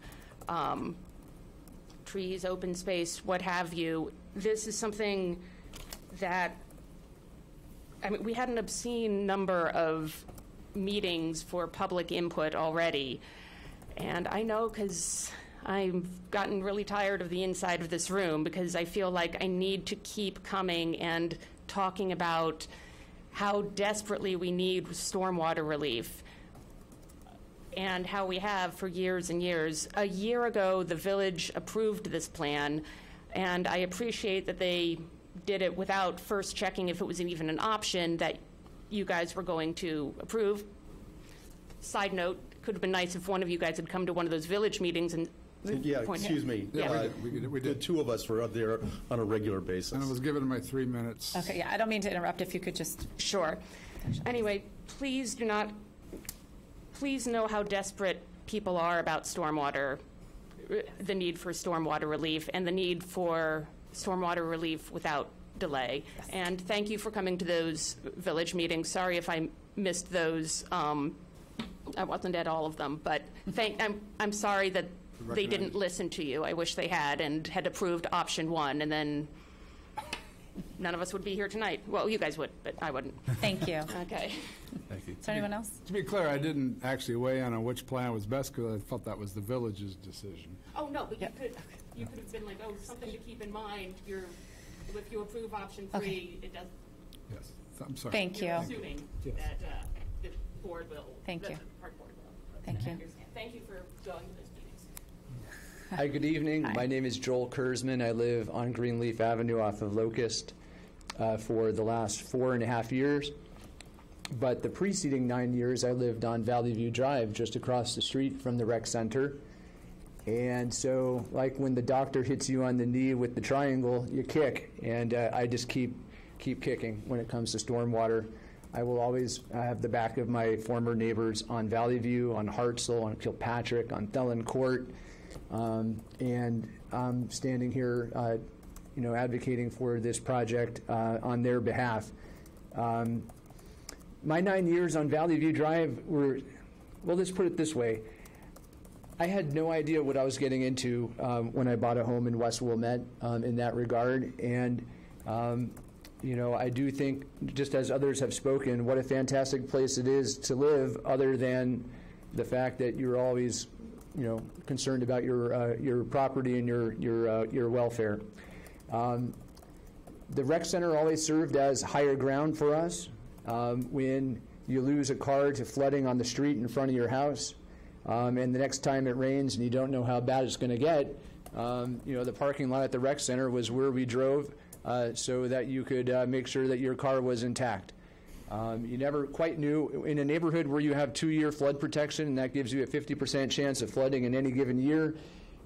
trees, open space, what have you. This is something that, we had an obscene number of meetings for public input already. And I know because I've gotten really tired of the inside of this room, because I feel like I need to keep coming and talking about how desperately we need stormwater relief, and how we have for years and years. A year ago, the village approved this plan, and I appreciate that they did it without first checking if it was even an option that you guys were going to approve. Side note, could have been nice if one of you guys had come to one of those village meetings and excuse me. Yeah, we did. The two of us were up there on a regular basis. And I was given my 3 minutes. Okay, yeah, I don't mean to interrupt. If you could just... Sure. Anyway, please know how desperate people are about stormwater, the need for stormwater relief, and the need for stormwater relief without delay. Yes. And thank you for coming to those village meetings. Sorry if I missed those. I wasn't at all of them, but I'm sorry that they didn't listen to you. I wish they had and had approved option one, and then none of us would be here tonight. Well, you guys would, but I wouldn't. Thank you. Okay. Thank you. Is there anyone else? To be clear, I didn't actually weigh in on which plan was best because I felt that was the village's decision. Oh, no, but you could have been like, something to keep in mind. If you approve option 3, it does. Yes, I'm sorry. Thank you. Assuming that the board will. Thank you. The park board will. Thank you. Thank you for going to those meetings. Hi, good evening. Hi. My name is Joel Kurzman. I live on Greenleaf Avenue off of Locust for the last 4.5 years. But the preceding 9 years, I lived on Valley View Drive, just across the street from the rec center. And so, like when the doctor hits you on the knee with the triangle, you kick. And I just keep kicking when it comes to stormwater. I will always have the back of my former neighbors on Valley View, on Hartsel, on Kilpatrick, on Thelen Court. and I'm standing here, advocating for this project on their behalf. My 9 years on Valley View Drive were, well, let's put it this way. I had no idea what I was getting into when I bought a home in West Wilmette in that regard. And, I do think, just as others have spoken, what a fantastic place it is to live, other than the fact that you're always, concerned about your property and your welfare. The rec center always served as higher ground for us. When you lose a car to flooding on the street in front of your house, and the next time it rains and you don't know how bad it's going to get, the parking lot at the rec center was where we drove so that you could make sure that your car was intact. You never quite knew, in a neighborhood where you have 2-year flood protection, and that gives you a 50% chance of flooding in any given year,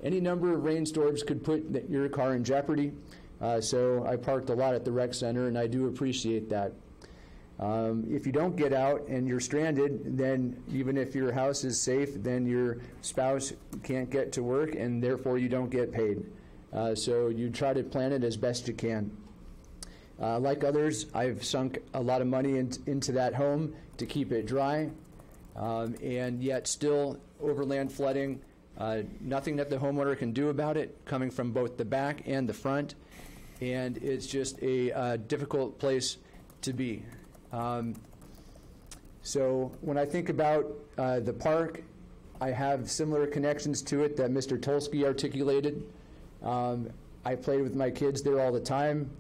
any number of rainstorms could put your car in jeopardy. So I parked a lot at the rec center, and I do appreciate that. If you don't get out and you're stranded, then even if your house is safe, then your spouse can't get to work, and therefore you don't get paid. So you try to plan it as best you can. Like others, I've sunk a lot of money into that home to keep it dry, and yet still overland flooding, nothing that the homeowner can do about it, coming from both the back and the front, and it's just a difficult place to be. So when I think about the park, I have similar connections to it that Mr. Tolsky articulated. I play with my kids there all the time.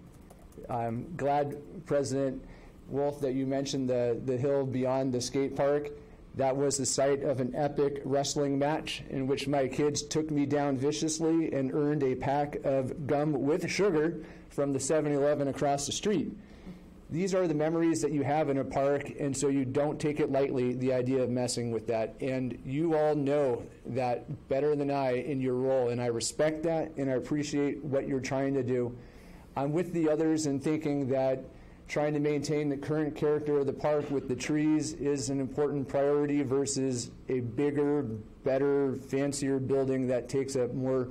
I'm glad, President Wolf, that you mentioned the hill beyond the skate park. That was the site of an epic wrestling match in which my kids took me down viciously and earned a pack of gum with sugar from the 7-Eleven across the street. These are the memories that you have in a park, and so you don't take it lightly, the idea of messing with that. And you all know that better than I in your role, and I respect that, and I appreciate what you're trying to do. I'm with the others in thinking that trying to maintain the current character of the park with the trees is an important priority versus a bigger, better, fancier building that takes a more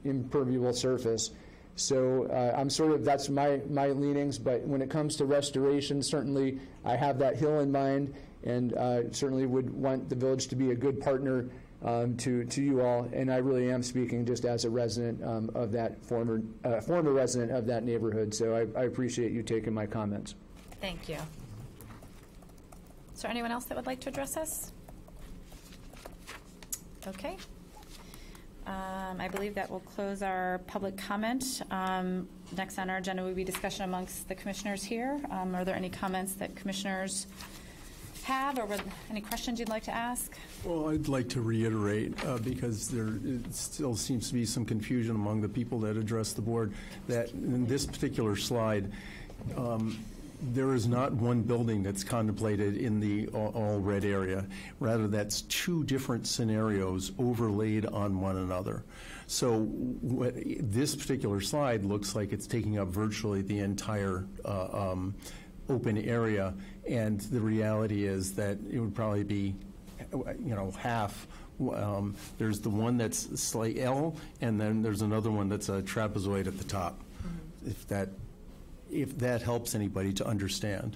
impermeable surface. So I'm that's my leanings, but when it comes to restoration, certainly I have that hill in mind, and certainly would want the village to be a good partner to you all, and I really am speaking just as a resident of that former resident of that neighborhood. So I appreciate you taking my comments. Thank you. Is there anyone else that would like to address us? Okay. I believe that will close our public comment. Next on our agenda will be discussion amongst the commissioners here. Are there any comments that commissioners have, or any questions you'd like to ask? Well, I'd like to reiterate, because there still seems to be some confusion among the people that address the board, that in this particular slide, there is not one building that's contemplated in the all red area. Rather, that's two different scenarios overlaid on one another. So this particular slide looks like it's taking up virtually the entire open area, and the reality is that it would probably be, half. There's the one that's slight L, and then there's another one that's a trapezoid at the top. Mm-hmm. If that helps anybody to understand.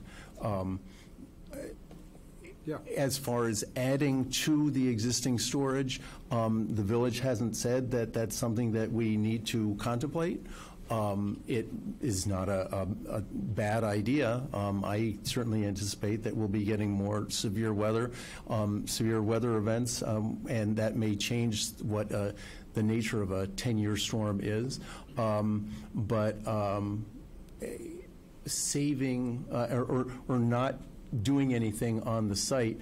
Yeah. As far as adding to the existing storage, the village hasn't said that that's something that we need to contemplate. It is not a bad idea. I certainly anticipate that we'll be getting more severe weather events, and that may change what the nature of a 10-year storm is. But saving or not doing anything on the site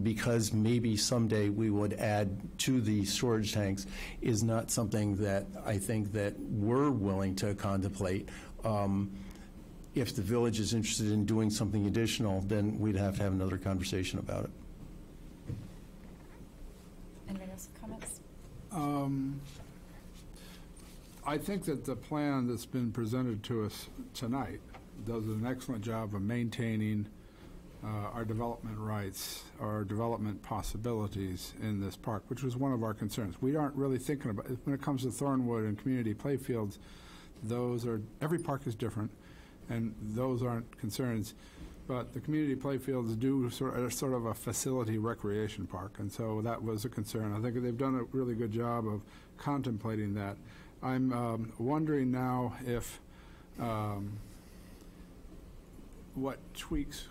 because maybe someday we would add to the storage tanks is not something that I think that we're willing to contemplate. If the village is interested in doing something additional, then we'd have to have another conversation about it. Anybody else have comments? I think that the plan that's been presented to us tonight does an excellent job of maintaining our development rights, our development possibilities in this park, which was one of our concerns. We aren't really thinking about, when it comes to Thornwood and community playfields, every park is different, and those aren't concerns. But the community playfields are sort of a facility recreation park, and so that was a concern. I think they've done a really good job of contemplating that. I'm wondering now if what tweaks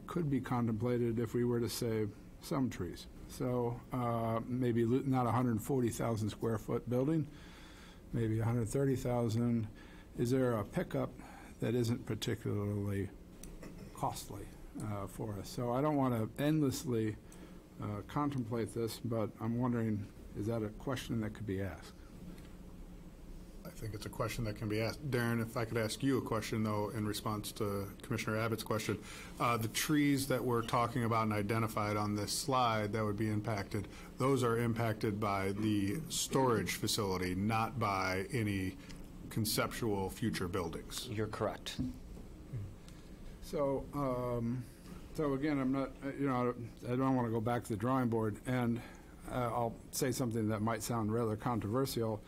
could be contemplated if we were to save some trees. So maybe not 140,000 square foot building, maybe 130,000. Is there a pickup that isn't particularly costly for us? So I don't want to endlessly contemplate this, but I'm wondering, is that a question that could be asked? I think it's a question that can be asked. Darren, if I could ask you a question, though, in response to Commissioner Abbott's question. The trees that we're talking about and identified on this slide that would be impacted, those are impacted by the storage facility, not by any conceptual future buildings. You're correct. So, again, I'm not, I don't want to go back to the drawing board, and I'll say something that might sound rather controversial.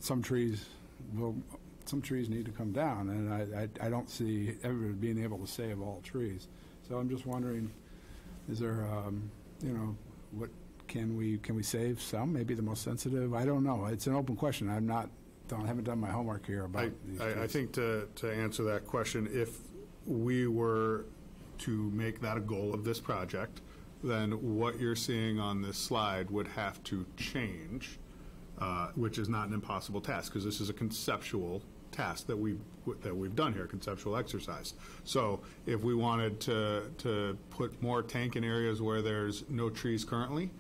Some trees need to come down, and I don't see everybody being able to save all trees. So I'm just wondering, is there, what can we save some? Maybe the most sensitive. I don't know. It's an open question. I haven't done my homework here about these trees. I think to answer that question, if we were to make that a goal of this project, then what you're seeing on this slide would have to change. Which is not an impossible task, because this is a conceptual task that we've done here, conceptual exercise. So if we wanted to put more tank in areas where there's no trees currently,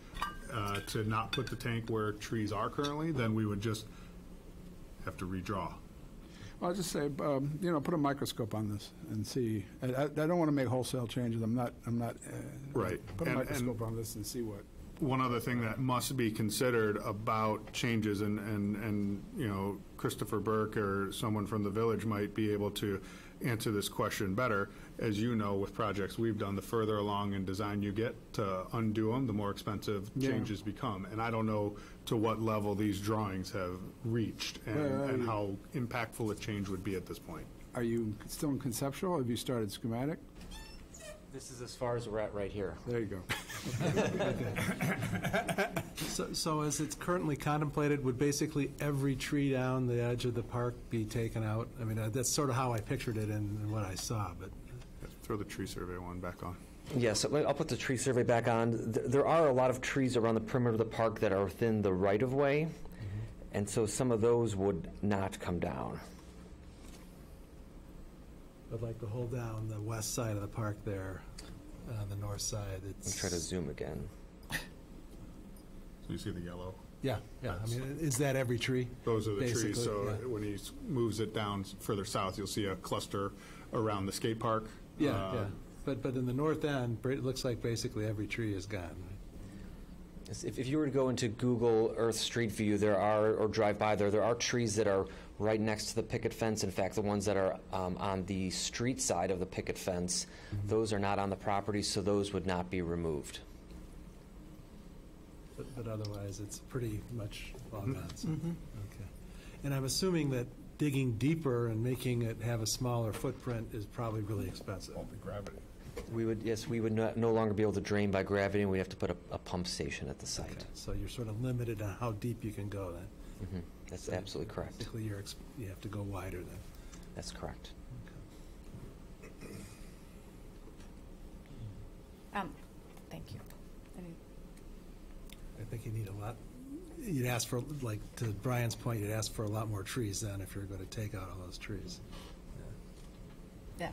to not put the tank where trees are currently, then we would just have to redraw. Well, I'll just say, put a microscope on this and see. I don't want to make wholesale changes. I'm not. Right. Put a microscope on this and see what. One other thing that must be considered about changes, and Christopher Burke or someone from the village might be able to answer this question better. As you know, with projects we've done, the further along in design you get to undo them, the more expensive changes become. And I don't know to what level these drawings have reached and how impactful a change would be at this point. Are you still in conceptual, or have you started schematic? This is as far as we're at right here. There you go. So as it's currently contemplated, would basically every tree down the edge of the park be taken out? I mean, that's sort of how I pictured it and what I saw. But throw the tree survey one back on. Yes, I'll put the tree survey back on. There are a lot of trees around the perimeter of the park that are within the right-of-way, and so some of those would not come down. I'd like to hold down the west side of the park there, the north side. Let me try to zoom again. So you see the yellow? Yeah. I mean, is that every tree? Those are the basically? trees. So when he moves it down further south, you'll see a cluster around the skate park. Yeah. But in the north end, it looks like basically every tree is gone. If you were to go into Google Earth Street View, there are trees that are right next to the picket fence. In fact, the ones that are on the street side of the picket fence, those are not on the property, so those would not be removed. But otherwise, it's pretty much all gone. So. Okay. And I'm assuming that digging deeper and making it have a smaller footprint is probably really expensive. All the gravity. We would no longer be able to drain by gravity, and we'd have to put a pump station at the site. Okay. So you're sort of limited on how deep you can go then. That's absolutely correct. Basically, you have to go wider then. That's correct. Thank you. I think you need a lot. You'd ask for, like, to Brian's point, you'd ask for a lot more trees then if you're going to take out all those trees. Yeah.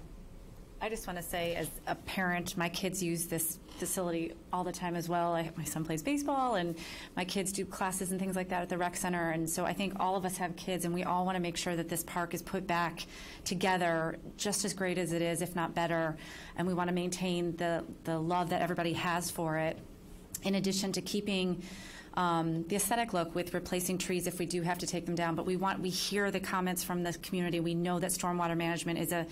I just want to say, as a parent, my kids use this facility all the time as well. My son plays baseball, and my kids do classes and things like that at the rec center. And so I think all of us have kids, and we all want to make sure that this park is put back together just as great as it is, if not better. And we want to maintain the love that everybody has for it, in addition to keeping the aesthetic look with replacing trees if we do have to take them down. But we hear the comments from the community. We know that stormwater management is a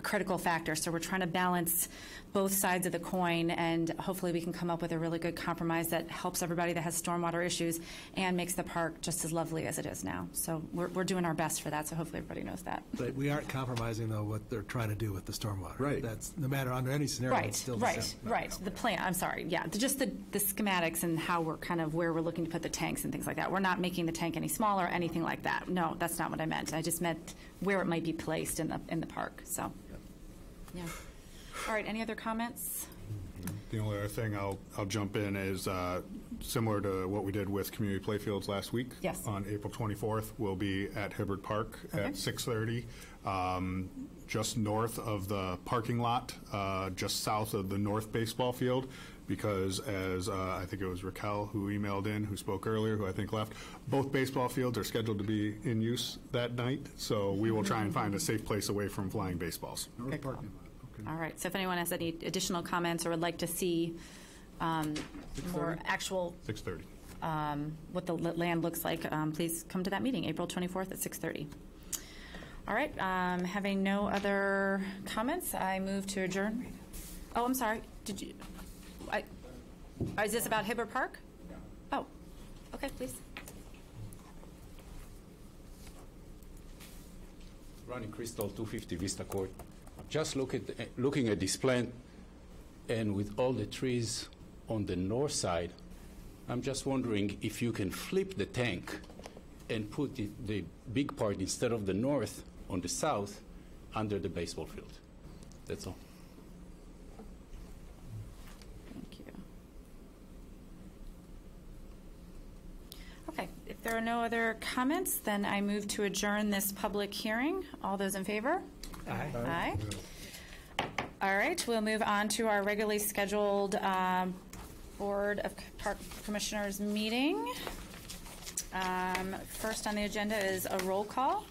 critical factor. So we're trying to balance both sides of the coin, and hopefully we can come up with a really good compromise that helps everybody that has stormwater issues and makes the park just as lovely as it is now. So we're doing our best for that, so hopefully everybody knows that. But we aren't compromising, though, what they're trying to do with the stormwater. Right. That's, no matter, under any scenario, it's still the same. Right. The plan, I'm sorry, yeah, just the schematics and how we're kind of, where we're looking to put the tanks and things like that. We're not making the tank any smaller or anything like that. No, that's not what I meant. I just meant where it might be placed in the park, so, yeah. All right, any other comments? The only other thing I'll jump in is similar to what we did with community playfields last week. Yes. On April 24th, we'll be at Hibbard Park at 6:30, just north of the parking lot, just south of the north baseball field. Because as I think it was Raquel who emailed in, who spoke earlier, who I think left, both baseball fields are scheduled to be in use that night. So we will try and find a safe place away from flying baseballs. Good call. All right, so if anyone has any additional comments or would like to see more actual 6:30. What the land looks like, please come to that meeting, April 24th at 6:30. All right, having no other comments, I move to adjourn. Oh, I'm sorry. Did you? Is this about Hibbard Park? Oh, okay, please. Ronnie Crystal, 250 Vista Court. Just looking at this plan, and with all the trees on the north side, I'm just wondering if you can flip the tank and put the big part, instead of the north, on the south, under the baseball field. That's all. Thank you. Okay, if there are no other comments, then I move to adjourn this public hearing. All those in favor? Aye. Aye. All right, we'll move on to our regularly scheduled Board of Park Commissioners meeting. First on the agenda is a roll call.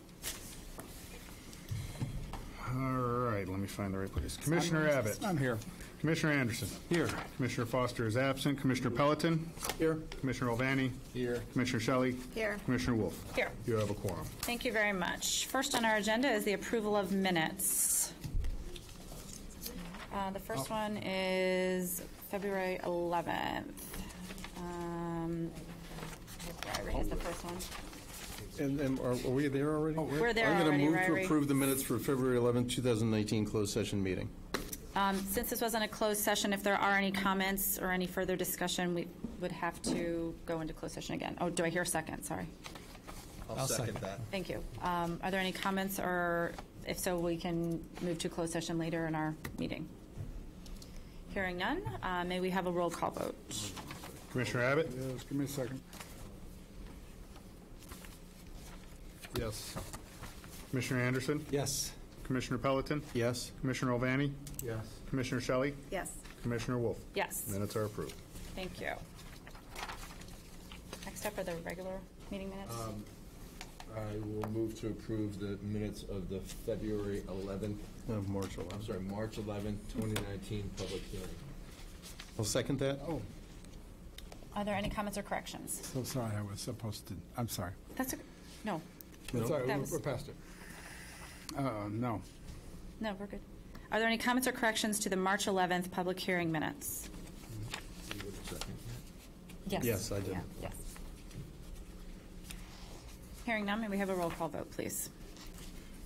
All right, let me find the right place. Commissioner Abbott. I'm here. Commissioner Anderson. Here. Commissioner Foster is absent. Commissioner Pelletin. Here. Commissioner Olvani. Here. Commissioner Shelley. Here. Commissioner Wolf. Here. You have a quorum. Thank you very much. First on our agenda is the approval of minutes. The first one is February 11th. Ryrie is the first one. And are we there already? We're there I'm already, going to move Ryrie. to approve the minutes for February 11th, 2019 closed session meeting. Since this wasn't a closed session, if there are any comments or any further discussion, we would have to go into closed session again. Oh, do I hear a second? Sorry. I'll second that. Thank you. Are there any comments, or if so, we can move to closed session later in our meeting? Hearing none, may we have a roll call vote? Commissioner Abbott. Yes, give me a second. Yes. Commissioner Anderson. Yes. Commissioner Pelletin. Yes. Commissioner Olvani. Yes. Commissioner Shelley. Yes. Commissioner Wolf. Yes. Minutes are approved. Thank you. Next up are the regular meeting minutes. I will move to approve the minutes of the February 11th, March 11th. I'm sorry, March 11th, 2019 public hearing. I'll second that. Oh, Are there any comments or corrections? so sorry, I was supposed to, I'm sorry. That's okay. No. That's all right, That was- we're past it. No. No, we're good. Are there any comments or corrections to the March 11th public hearing minutes? Yes. Yes, I did. Yeah, yes. Hearing none, may we have a roll call vote, please?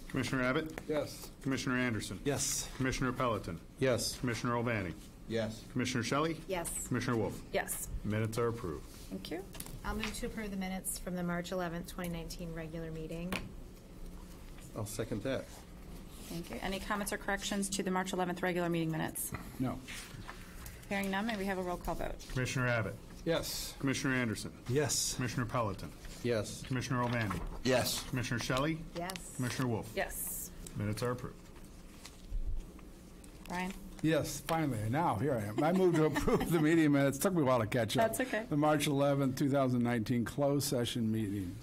Commissioner Abbott. Yes. Commissioner Anderson. Yes. Commissioner Pelletin. Yes. Commissioner Olvani. Yes. Commissioner Shelley. Yes. Commissioner Wolf. Yes. Minutes are approved. Thank you. I'll move to approve the minutes from the March 11th, 2019 regular meeting. I'll second that. Thank you. Any comments or corrections to the March 11th regular meeting minutes? No. Hearing none, may we have a roll call vote? Commissioner Abbott. Yes. Commissioner Anderson. Yes. Commissioner Pelletin. Yes. Commissioner Olvani. Yes. Commissioner Shelley. Yes. Commissioner Wolf. Yes. Minutes are approved. Brian? Yes, finally, now, here I am. I moved to approve the meeting minutes. Took me a while to catch up. That's okay. The March 11th, 2019 closed session meeting.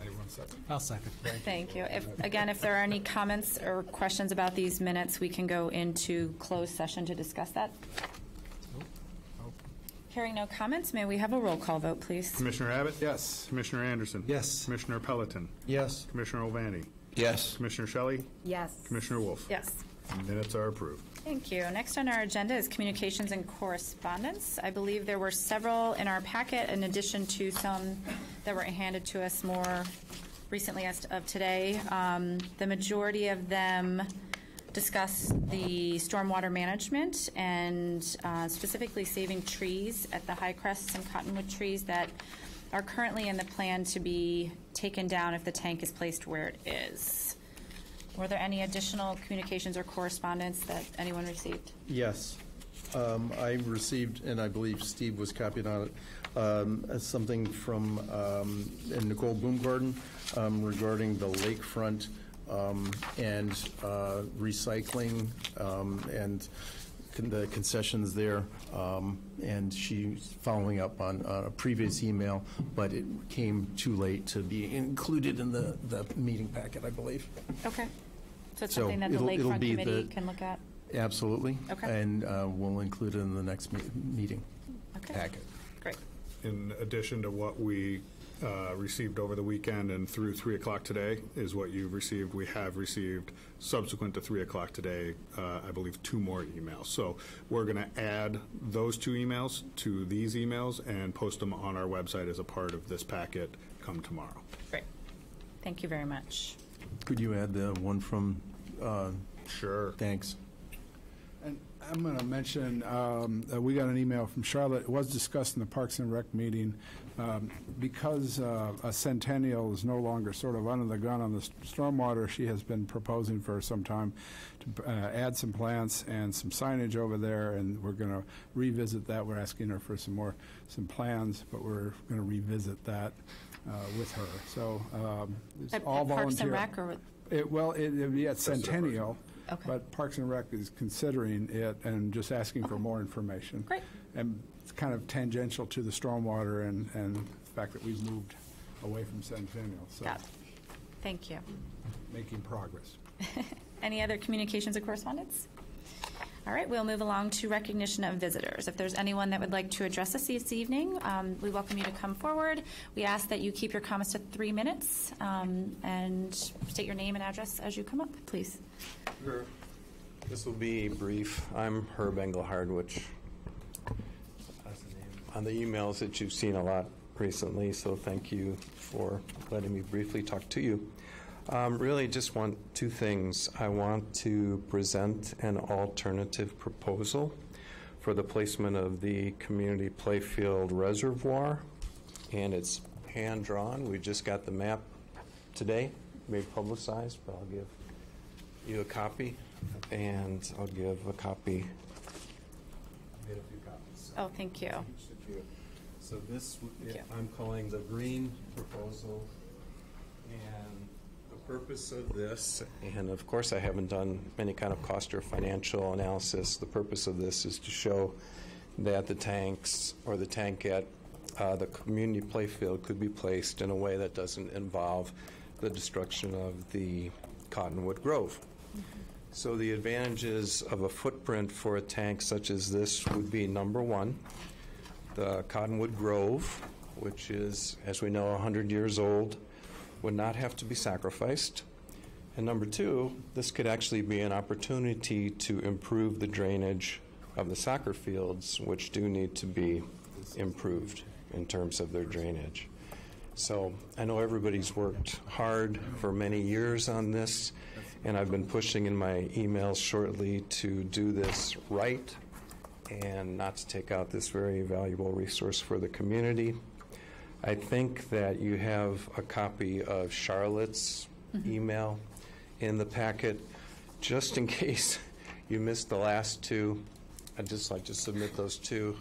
Anyone second? I'll second. Thank you. If there are any comments or questions about these minutes, we can go into closed session to discuss that. Hearing no comments, may we have a roll call vote, please? Commissioner Abbott? Yes. Commissioner Anderson? Yes. Commissioner Pelletin? Yes. Commissioner Ovani? Yes. Commissioner Shelley? Yes. Commissioner Wolf? Yes. Minutes are approved. Thank you. Next on our agenda is communications and correspondence. I believe there were several in our packet in addition to some that were handed to us more recently as of today. The majority of them discuss the stormwater management and specifically saving trees at the high crests and cottonwood trees that are currently in the plan to be taken down if the tank is placed where it is. Were there any additional communications or correspondence that anyone received? Yes. I received, and I believe Steve was copied on it, something from Nicole Boomgarden regarding the lakefront and recycling and the concessions there. And she's following up on a previous email, but it came too late to be included in the meeting packet, I believe. Okay. So it's So something that the it'll lakefront be committee can look at? Absolutely. Okay. And we'll include it in the next meeting Okay. packet. Great. In addition to what we received over the weekend and through 3 o'clock today is what you've received. We have received, subsequent to 3 o'clock today, I believe 2 more emails. So we're going to add those 2 emails to these emails and post them on our website as a part of this packet come tomorrow. Great. Thank you very much. Could you add the one from? Sure. Thanks. And I'm going to mention, we got an email from Charlotte. It was discussed in the Parks and Rec meeting. Because a Centennial is no longer sort of under the gun on the stormwater, she has been proposing for some time to add some plants and some signage over there, and we're going to revisit that. We're asking her for some plans, but we're going to revisit that with her. So it's all volunteer. Parks and Rec or? It'd be at Centennial. Okay. But Parks and Rec is considering it and just asking for more information. Great. And it's kind of tangential to the stormwater and the fact that we've moved away from Centennial. So Got it. Thank you. making progress. Any other communications or correspondence? All right, we'll move along to recognition of visitors. If there's anyone that would like to address us this evening, we welcome you to come forward. We ask that you keep your comments to 3 minutes and state your name and address as you come up, please. Sure. This will be brief. I'm Herb Engelhard, which on the emails that you've seen a lot recently, so thank you for letting me briefly talk to you. Really just want 2 things. I want to present an alternative proposal for the placement of the community playfield reservoir, and it's hand-drawn. We just got the map today, made publicized, but I'll give you a copy, and I'll give a copy. I made a few copies. Oh, thank you. So this, I'm calling the green proposal, and the purpose of this, and of course I haven't done any kind of cost or financial analysis. The purpose of this is to show that the tanks or the tank at the community playfield could be placed in a way that doesn't involve the destruction of the cottonwood grove. So the advantages of a footprint for a tank such as this would be, number 1, the cottonwood grove, which is, as we know, 100 years old, would not have to be sacrificed. And number 2, this could actually be an opportunity to improve the drainage of the soccer fields, which do need to be improved in terms of their drainage. So I know everybody's worked hard for many years on this, and I've been pushing in my emails shortly to do this right and not to take out this very valuable resource for the community. I think that you have a copy of Charlotte's email in the packet. Just in case you missed the last 2, I'd just like to submit those 2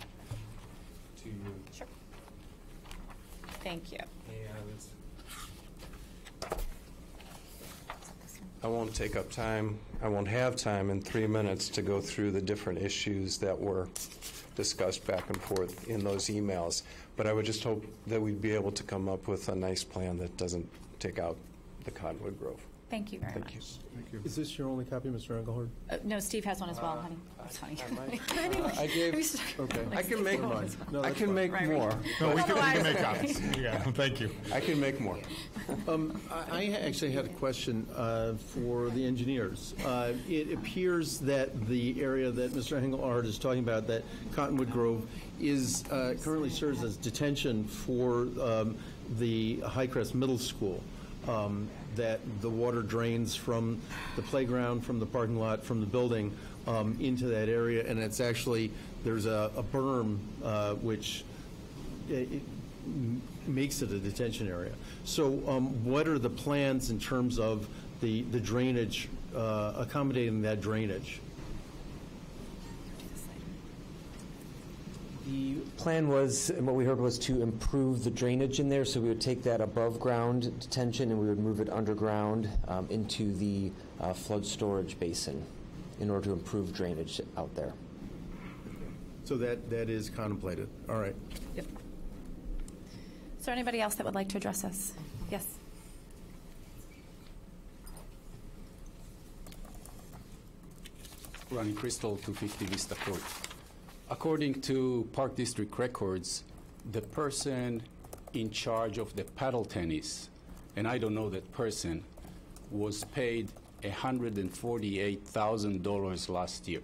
to you. Sure. Thank you. I won't take up time. I won't have time in 3 minutes to go through the different issues that were discussed back and forth in those emails. But I would just hope that we'd be able to come up with a nice plan that doesn't take out the cottonwood grove. Thank you very much. Thank you. Is this your only copy, Mr. Engelhard? No, Steve has one as well, honey. That's funny. I gave, Okay. I can make No, I that's can fine. make more. No, we can make copies. Yeah, thank you. I can make more. I actually had a question for the engineers. It appears that the area that Mr. Engelhard is talking about, that Cottonwood Grove, is currently serves as detention for the Highcrest Middle School. That the water drains from the playground, from the parking lot, from the building into that area, and it's actually, there's a berm which it makes it a detention area. So what are the plans in terms of the drainage, accommodating that drainage? The plan was, and what we heard was to improve the drainage in there, so we would take that above ground detention and we would move it underground into the flood storage basin in order to improve drainage out there. So that is contemplated. All right. Yep. Is there anybody else that would like to address us? Yes. Ronnie Crystal, 250 Vista Court. According to Park District records, the person in charge of the paddle tennis, and I don't know that person, was paid $148,000 last year.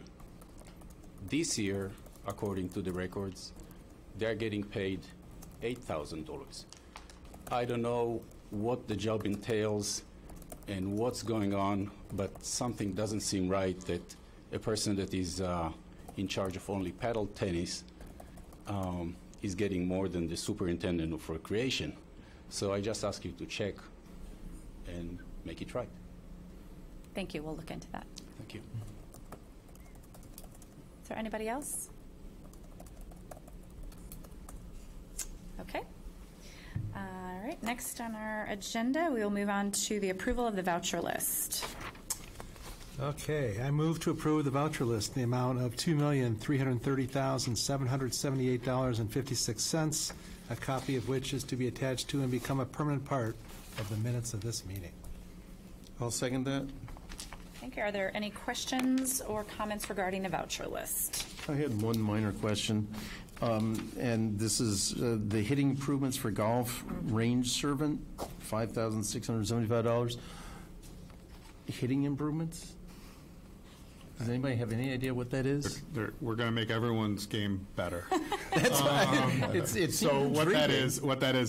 This year, according to the records, they're getting paid $8,000. I don't know what the job entails and what's going on, but something doesn't seem right that a person that is in charge of only paddle tennis is getting more than the superintendent of recreation. So I just ask you to check and make it right. Thank you. We'll look into that. Thank you. Is there anybody else? Okay. All right. Next on our agenda, we will move on to the approval of the voucher list. Okay, I move to approve the voucher list in the amount of $2,330,778.56, a copy of which is to be attached to and become a permanent part of the minutes of this meeting. I'll second that. Thank you. Are there any questions or comments regarding the voucher list? I had one minor question, and this is the hitting improvements for golf range servant, $5,675. Hitting improvements? Does anybody have any idea what that is? We're going to make everyone's game better. That's it's so what that is,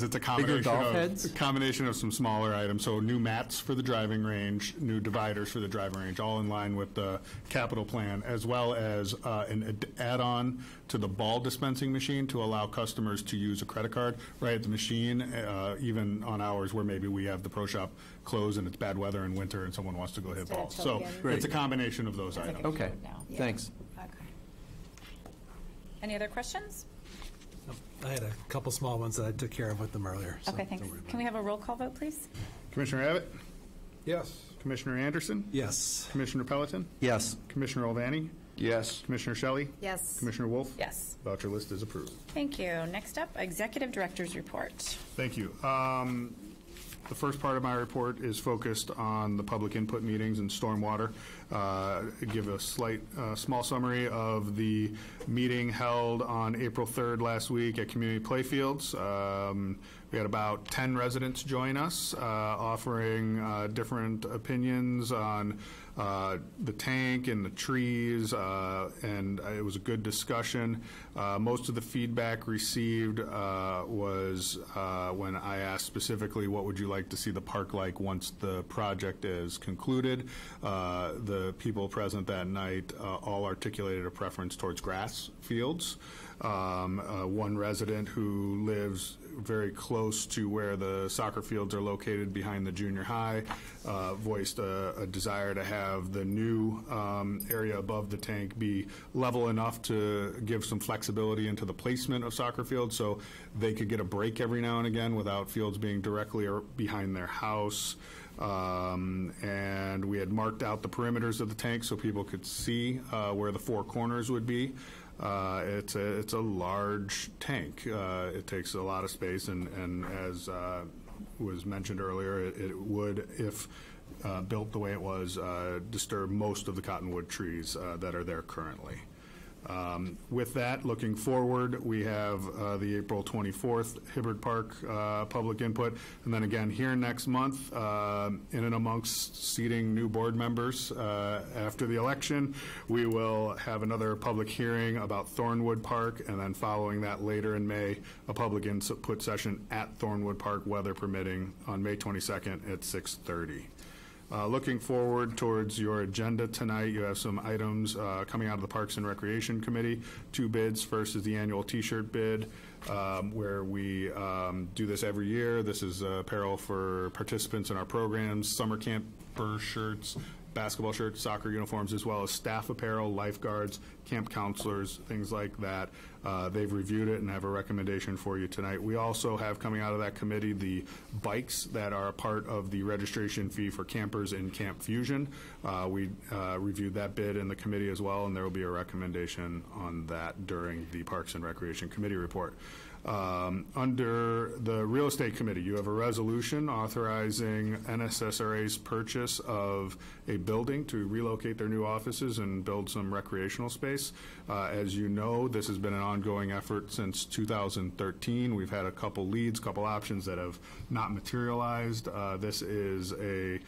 it's a golf combination of some smaller items. So new mats for the driving range, new dividers for the driving range, all in line with the capital plan, as well as an add-on to the ball dispensing machine to allow customers to use a credit card right at the machine, even on hours where maybe we have the pro shop closed and it's bad weather in winter and someone wants to go hit balls. So it's a combination of those items. Okay, thanks. Okay. Any other questions? I had a couple small ones that I took care of with them earlier. So Okay, thanks. Can we have a roll call vote, please? Commissioner Abbott? Yes. Commissioner Anderson? Yes. Commissioner Pelletin? Yes. Commissioner Olvani? Yes. Commissioner Shelley? Yes. Commissioner Wolf? Yes. Voucher list is approved. Thank you. Next up, Executive Director's Report. Thank you. The first part of my report is focused on the public input meetings and stormwater. Give a small summary of the meeting held on April 3rd last week at Community Playfields. We had about 10 residents join us, offering different opinions on the tank and the trees, and it was a good discussion. Most of the feedback received was when I asked specifically, what would you like to see the park like once the project is concluded? The people present that night all articulated a preference towards grass fields. One resident who lives very close to where the soccer fields are located behind the junior high voiced a desire to have the new area above the tank be level enough to give some flexibility into the placement of soccer fields so they could get a break every now and again without fields being directly behind their house. And we had marked out the perimeters of the tank so people could see where the four corners would be. It's a large tank. It takes a lot of space, and as was mentioned earlier, it would, if built the way it was, disturb most of the cottonwood trees that are there currently. With that, looking forward, we have the April 24th Hibbard Park public input, and then again here next month, in and amongst seating new board members after the election, we will have another public hearing about Thornwood Park, and then following that later in May, a public input session at Thornwood Park, weather permitting, on May 22nd at 6:30. Looking forward towards your agenda tonight, you have some items coming out of the Parks and Recreation Committee. 2 bids. First is the annual T-shirt bid, where we do this every year. This is apparel for participants in our programs, summer camper shirts, basketball shirts, soccer uniforms, as well as staff apparel, lifeguards, camp counselors, things like that. They've reviewed it and have a recommendation for you tonight. We also have coming out of that committee the bikes that are a part of the registration fee for campers in Camp Fusion. We reviewed that bid in the committee as well, and there will be a recommendation on that during the Parks and Recreation Committee report. Under the Real Estate Committee, you have a resolution authorizing NSSRA's purchase of a building to relocate their new offices and build some recreational space. As you know, this has been an ongoing effort since 2013. We've had a couple leads, couple options that have not materialized. This is a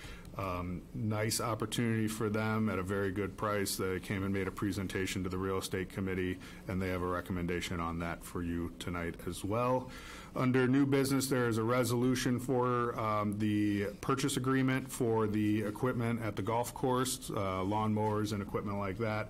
nice opportunity for them at a very good price. They came and made a presentation to the Real Estate Committee, and they have a recommendation on that for you tonight as well. Under new business, there is a resolution for the purchase agreement for the equipment at the golf course, lawnmowers and equipment like that,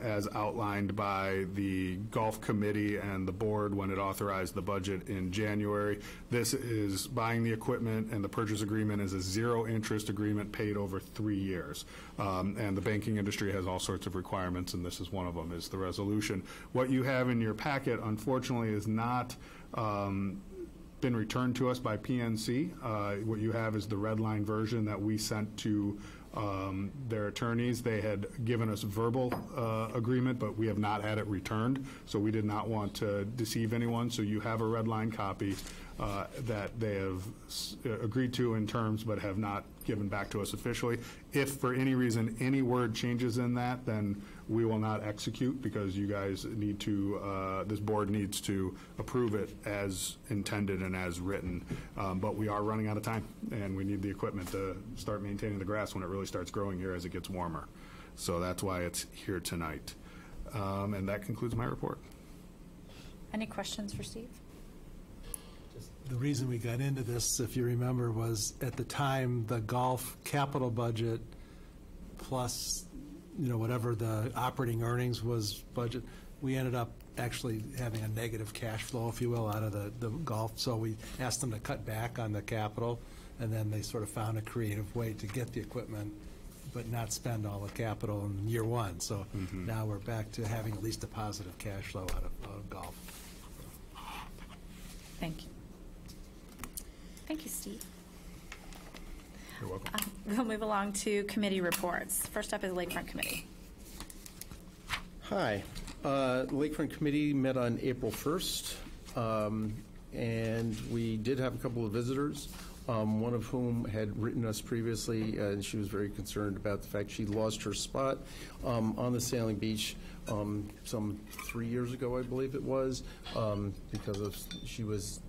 as outlined by the golf committee and the board when it authorized the budget in January. This is buying the equipment, and the purchase agreement is a zero-interest agreement paid over 3 years. And the banking industry has all sorts of requirements, and this is one of them, is the resolution. What you have in your packet, unfortunately, is not been returned to us by PNC. What you have is the red line version that we sent to their attorneys. They had given us verbal agreement, but we have not had it returned, so we did not want to deceive anyone. So you have a red line copy that they have agreed to in terms but have not given back to us officially. If for any reason any word changes in that, then we will not execute, because you guys need to, this board needs to approve it as intended and as written. But we are running out of time, and we need the equipment to start maintaining the grass when it really starts growing here as it gets warmer. So that's why it's here tonight. And that concludes my report. Any questions for Steve? The reason we got into this, if you remember, was at the time the golf capital budget plus, you know, whatever the operating earnings was budget, we ended up actually having a negative cash flow, if you will, out of the golf. So we asked them to cut back on the capital, and then they sort of found a creative way to get the equipment but not spend all the capital in year one. So now we're back to having at least a positive cash flow out of golf. Thank you. Thank you, Steve. You're welcome. We'll move along to committee reports. First up is Lakefront Committee. Hi. Lakefront Committee met on April 1st, and we did have a couple of visitors, one of whom had written us previously, and she was very concerned about the fact she lost her spot on the Sailing Beach some 3 years ago, I believe it was, because she was,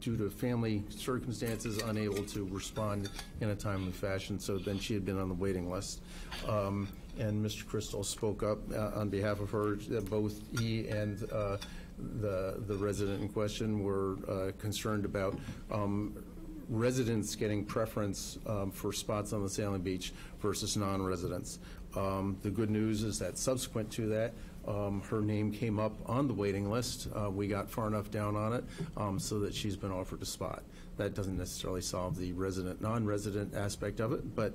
due to family circumstances, unable to respond in a timely fashion, so then she had been on the waiting list. And Mr. Crystal spoke up on behalf of her. Both he and the resident in question were concerned about residents getting preference for spots on the Sailing Beach versus non-residents. The good news is that subsequent to that, her name came up on the waiting list. We got far enough down on it so that she's been offered a spot. That doesn't necessarily solve the resident, non-resident aspect of it, but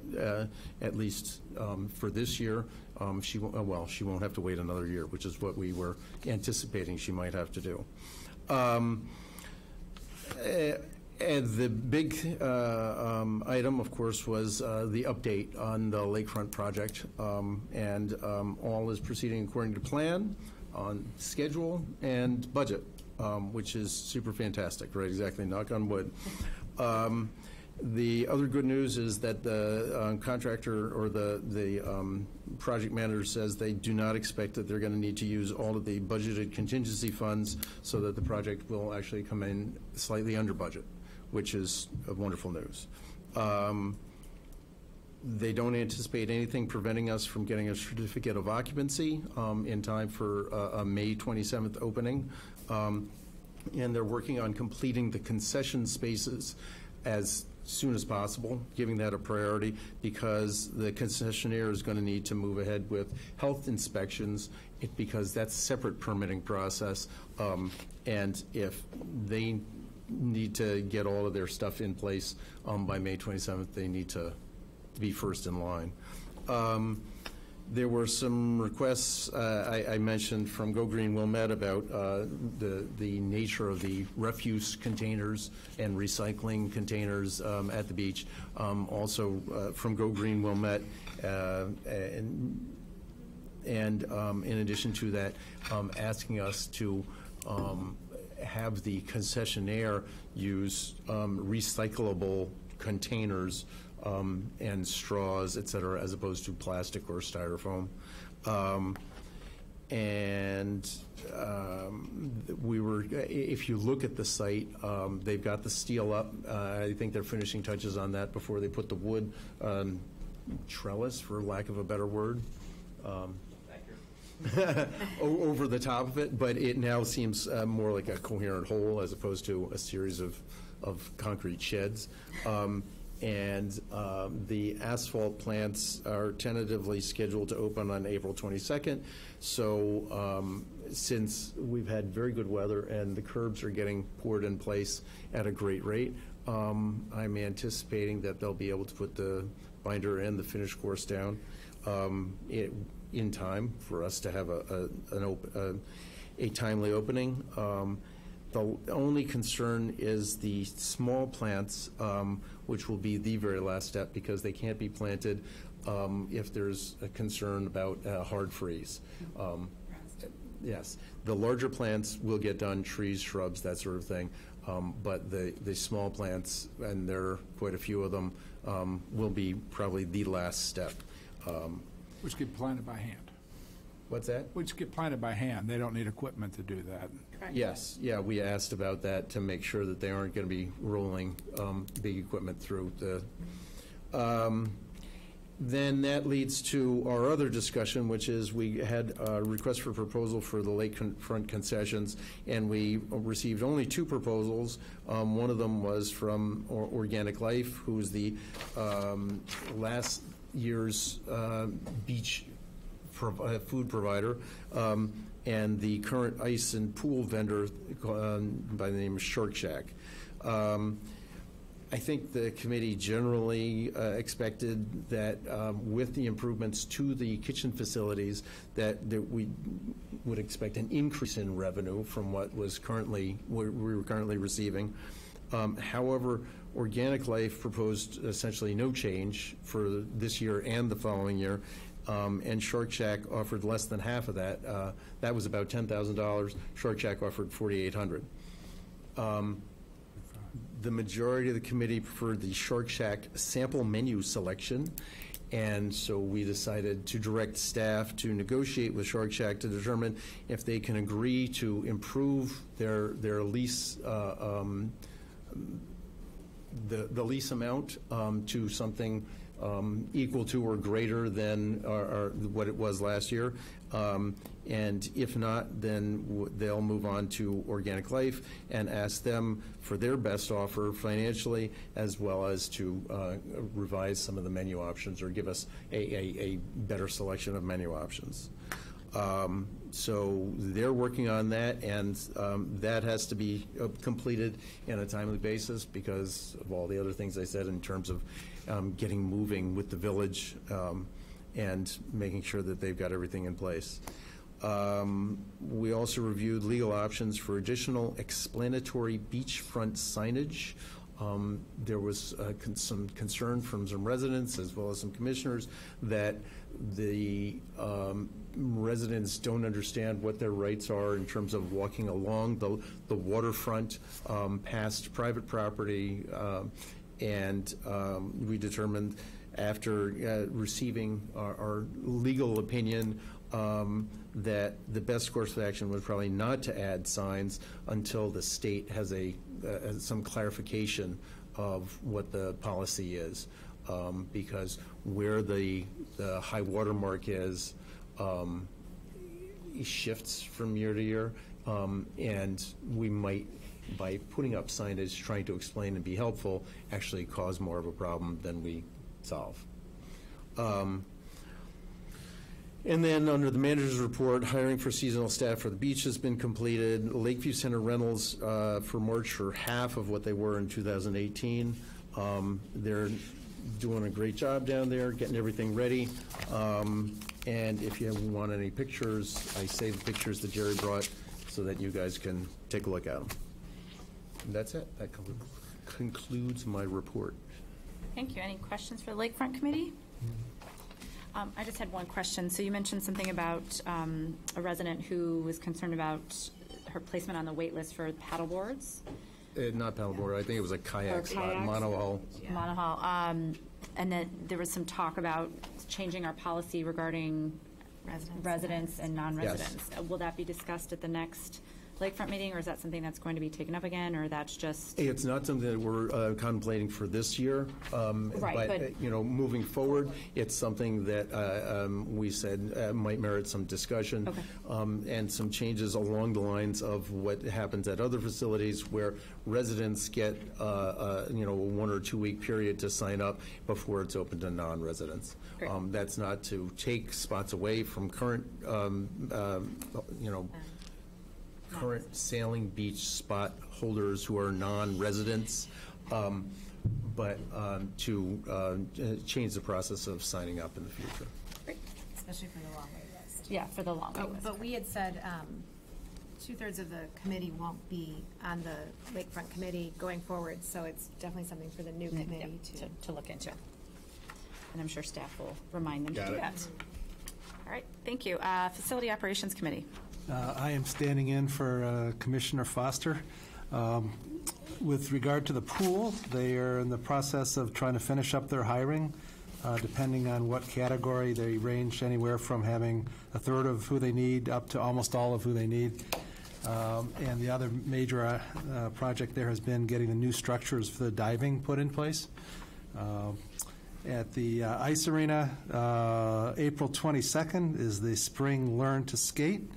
at least for this year, she won't have to wait another year, which is what we were anticipating she might have to do. And the big item, of course, was the update on the lakefront project, and all is proceeding according to plan, on schedule and budget, which is super fantastic, right? Exactly, knock on wood. The other good news is that the contractor or the project manager says they do not expect that they're going to need to use all of the budgeted contingency funds, so that the project will actually come in slightly under budget, which is wonderful news. They don't anticipate anything preventing us from getting a certificate of occupancy in time for a May 27th opening. And they're working on completing the concession spaces as soon as possible, giving that a priority, because the concessionaire is going to need to move ahead with health inspections, because that's a separate permitting process. And if they need to get all of their stuff in place by May 27th, they need to be first in line. There were some requests I mentioned from Go Green Wilmette about the nature of the refuse containers and recycling containers at the beach. Also from Go Green Wilmette, and in addition to that, asking us to have the concessionaire use recyclable containers and straws, et cetera, as opposed to plastic or styrofoam. We were, if you look at the site, they've got the steel up. I think they're finishing touches on that before they put the wood trellis, for lack of a better word, over the top of it, but it now seems more like a coherent whole as opposed to a series of concrete sheds. The asphalt plants are tentatively scheduled to open on April 22nd. So since we've had very good weather and the curbs are getting poured in place at a great rate, I'm anticipating that they'll be able to put the binder and the finish course down in time for us to have a timely opening. The only concern is the small plants, which will be the very last step, because they can't be planted if there's a concern about hard freeze. Yes, the larger plants will get done, trees, shrubs, that sort of thing, but the small plants, and there are quite a few of them, will be probably the last step. Which get planted by hand. What's that? Which get planted by hand. They don't need equipment to do that. Yes, yeah, we asked about that to make sure that they aren't going to be rolling big equipment through the. Then that leads to our other discussion, which is we had a request for proposal for the lakefront concessions, and we received only 2 proposals. One of them was from Organic Life, who is the last year's beach food provider, and the current ice and pool vendor by the name of Shark Shack. I think the committee generally expected that with the improvements to the kitchen facilities that we would expect an increase in revenue from what was we were currently receiving. However, Organic Life proposed essentially no change for this year and the following year. And Shark Shack offered less than half of that. That was about $10,000. Shark Shack offered $4,800. The majority of the committee preferred the Shark Shack sample menu selection, and so we decided to direct staff to negotiate with Shark Shack to determine if they can agree to improve their lease the lease amount to something equal to or greater than what it was last year. And if not, then they'll move on to Organic Life and ask them for their best offer financially, as well as to revise some of the menu options or give us a better selection of menu options. So they're working on that, and that has to be completed in a timely basis because of all the other things I said in terms of getting moving with the village and making sure that they've got everything in place. We also reviewed legal options for additional explanatory beachfront signage. There was some concern from some residents as well as some commissioners that the residents don't understand what their rights are in terms of walking along the waterfront past private property And we determined after receiving our legal opinion that the best course of action was probably not to add signs until the state has some clarification of what the policy is, because where the high water mark is shifts from year to year, and we might, by putting up signage trying to explain and be helpful, actually cause more of a problem than we solve. And then under the manager's report, hiring for seasonal staff for the beach has been completed. Lakeview Center rentals for March are half of what they were in 2018. They're doing a great job down there, getting everything ready. And if you want any pictures, I saved pictures that Jerry brought so that you guys can take a look at them. And that's it. That concludes my report. Thank you. Any questions for the Lakefront Committee? I just had one question. So you mentioned something about a resident who was concerned about her placement on the wait list for paddle boards. Not paddleboard. I think it was a kayak spot, kayaks? monohull. Yeah. Monohull. And then there was some talk about changing our policy regarding residents and non-residents. Yes. Will that be discussed at the next Lakefront meeting, or is that something that's going to be taken up again, or that's just? It's not something that we're contemplating for this year. Right, but moving forward, it's something that we said might merit some discussion. Okay. And some changes along the lines of what happens at other facilities where residents get a 1 or 2 week period to sign up before it's open to non-residents. That's not to take spots away from current current sailing beach spot holders who are non-residents, but to change the process of signing up in the future. Great. Especially for the long wait list. Yeah, for the long wait list. But we had said 2/3 of the committee won't be on the Lakefront Committee going forward, so it's definitely something for the new committee to look into. And I'm sure staff will remind them to do that. All right, thank you. Facility Operations Committee. I am standing in for Commissioner Foster. With regard to the pool, they are in the process of trying to finish up their hiring. Depending on what category, they range anywhere from having a third of who they need up to almost all of who they need. And the other major project there has been getting the new structures for the diving put in place. At the ice arena, April 22nd is the Spring Learn to Skate.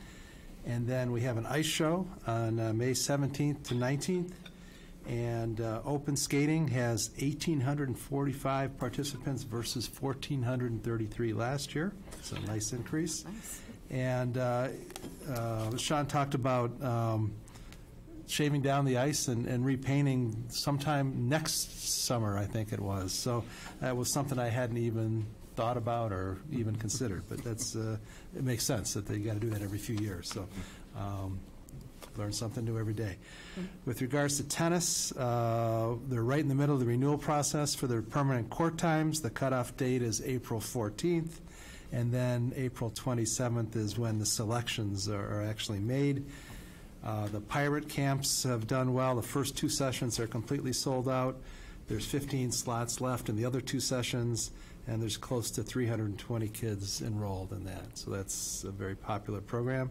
And then we have an ice show on May 17th to 19th. And open skating has 1,845 participants versus 1,433 last year. It's a nice increase. Nice. And Sean talked about shaving down the ice and repainting sometime next summer, I think it was. So that was something I hadn't even thought about or even considered, but that's it makes sense that they got to do that every few years. So learn something new every day. With regards to tennis, they're right in the middle of the renewal process for their permanent court times. The cutoff date is April 14th, and then April 27th is when the selections are actually made. The pirate camps have done well. The first 2 sessions are completely sold out. There's 15 slots left in the other 2 sessions, and there's close to 320 kids enrolled in that. So that's a very popular program.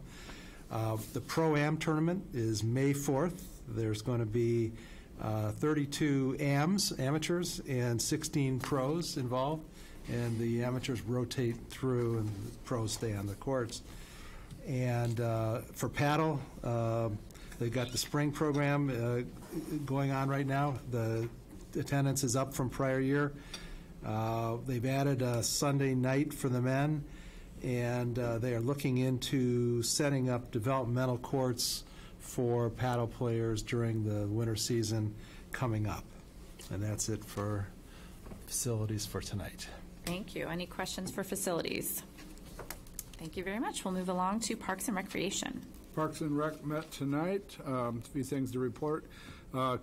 The Pro-Am tournament is May 4th. There's going to be 32 amateurs, and 16 pros involved. And the amateurs rotate through, and the pros stay on the courts. And for paddle, they've got the spring program going on right now. The attendance is up from prior year. They've added a Sunday night for the men, and they are looking into setting up developmental courts for paddle players during the winter season coming up. And that's it for facilities for tonight. Thank you. Any questions for facilities? Thank you very much. We'll move along to Parks and Recreation. Parks and Rec met tonight. A few things to report.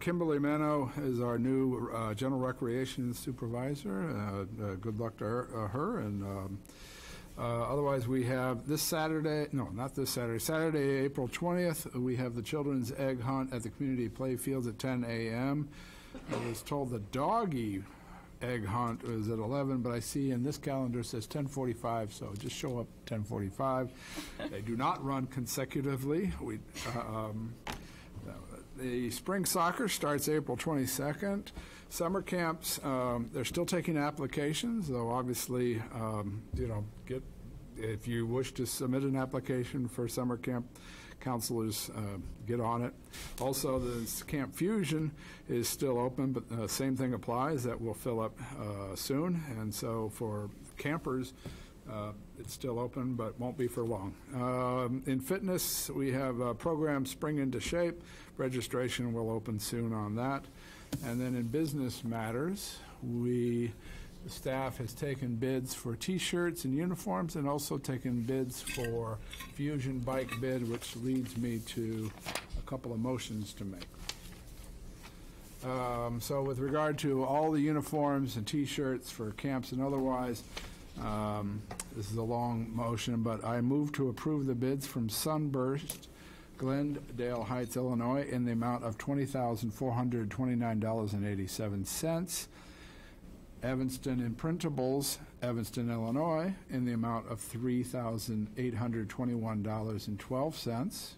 Kimberly Mano is our new General Recreation Supervisor. Good luck to her. And otherwise, we have this Saturday, no, not this Saturday, Saturday, April 20th, we have the Children's Egg Hunt at the Community Play Fields at 10 a.m. I was told the doggy egg hunt is at 11, but I see in this calendar it says 10:45, so just show up 10:45. They do not run consecutively. The spring soccer starts April 22nd. Summer camps, they're still taking applications, though obviously, if you wish to submit an application for summer camp, counselors get on it. Also, the Camp Fusion is still open, but the same thing applies. That will fill up soon, and so for campers, it's still open, but won't be for long. In fitness, we have a program Spring into Shape. Registration will open soon on that. And then in business matters, the staff has taken bids for T-shirts and uniforms, and also taken bids for Fusion Bike bid, which leads me to a couple of motions to make. So with regard to all the uniforms and T-shirts for camps and otherwise, this is a long motion, but I move to approve the bids from Sunburst, Glendale Heights, Illinois, in the amount of $20,429.87. Evanston Imprintables, Evanston, Illinois, in the amount of $3,821.12.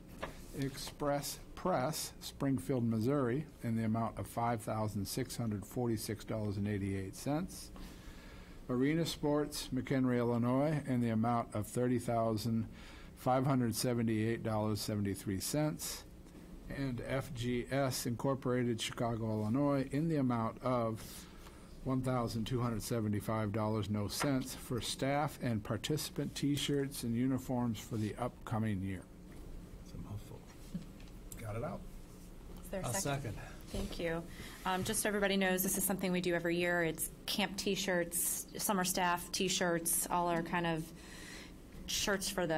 Express Press, Springfield, Missouri, in the amount of $5,646.88. Arena Sports, McHenry, Illinois, in the amount of $30,578.73. And FGS Incorporated, Chicago, Illinois, in the amount of $1,275.00 for staff and participant T-shirts and uniforms for the upcoming year. It's a mouthful. Got it out. Is there a I'll second. Thank you. Just so everybody knows, this is something we do every year. It's camp T-shirts, summer staff T-shirts, all our kind of shirts for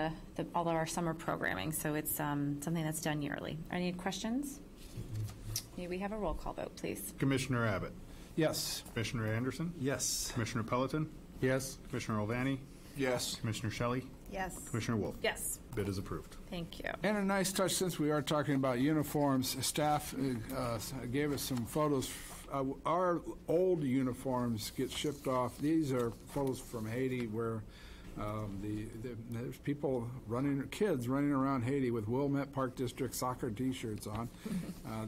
all of our summer programming. So it's something that's done yearly. Any questions? May we have a roll call vote, please? Commissioner Abbott? Yes. Commissioner Anderson? Yes. Commissioner Pelleton? Yes. Commissioner Olvani? Yes. Commissioner Shelley? Yes. Commissioner Wolf? Yes. Bid is approved. Thank you. And a nice touch, since we are talking about uniforms, staff gave us some photos. Our old uniforms get shipped off. These are photos from Haiti where there's kids running around Haiti with Wilmette Park District soccer T-shirts on.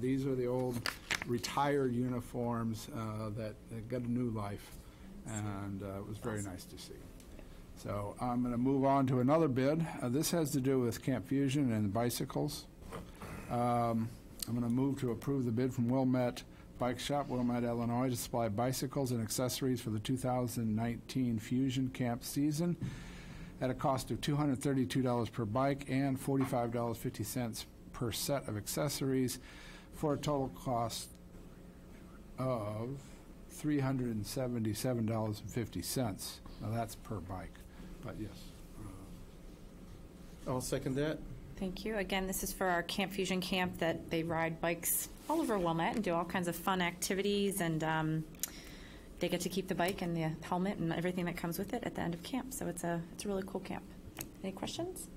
These are the old retired uniforms that got a new life, and it was very nice to see. So I'm going to move on to another bid. This has to do with Camp Fusion and bicycles. I'm going to move to approve the bid from Wilmette Bike Shop, Wilmette, Illinois, to supply bicycles and accessories for the 2019 Fusion Camp season at a cost of $232 per bike and $45.50 per set of accessories, for a total cost of $377.50. Now that's per bike, but yes. I'll second that. Thank you. Again, this is for our Camp Fusion camp that they ride bikes all over Wilmette and do all kinds of fun activities, and they get to keep the bike and the helmet and everything that comes with it at the end of camp. So it's a really cool camp. Any questions?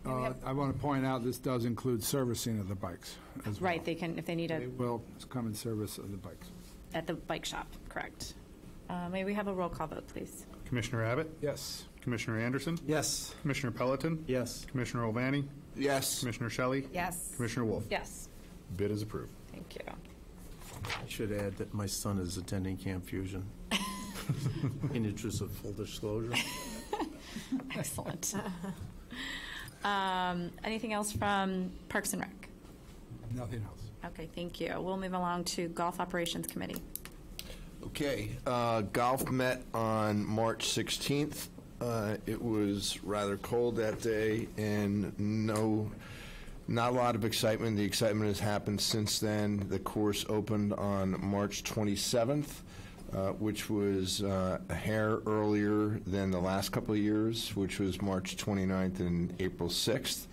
I want to point out this does include servicing of the bikes as well. Right. They can, if they need They will come in service of the bikes. at the bike shop. Correct. May we have a roll call vote, please? Commissioner Abbott? Yes. Commissioner Anderson? Yes. Commissioner Pelleton? Yes. Commissioner Olvani? Yes. Commissioner Shelley? Yes. Commissioner Wolf? Yes. Bid is approved. Thank you. I should add that my son is attending Camp Fusion. In interest of full disclosure. Excellent. Anything else from Parks and Rec? Nothing else. Okay, thank you. We'll move along to Golf Operations Committee. Okay, golf met on March 16th. It was rather cold that day, and not a lot of excitement. The excitement has happened since then. The course opened on March 27th, which was a hair earlier than the last couple of years, which was March 29th and April 6th.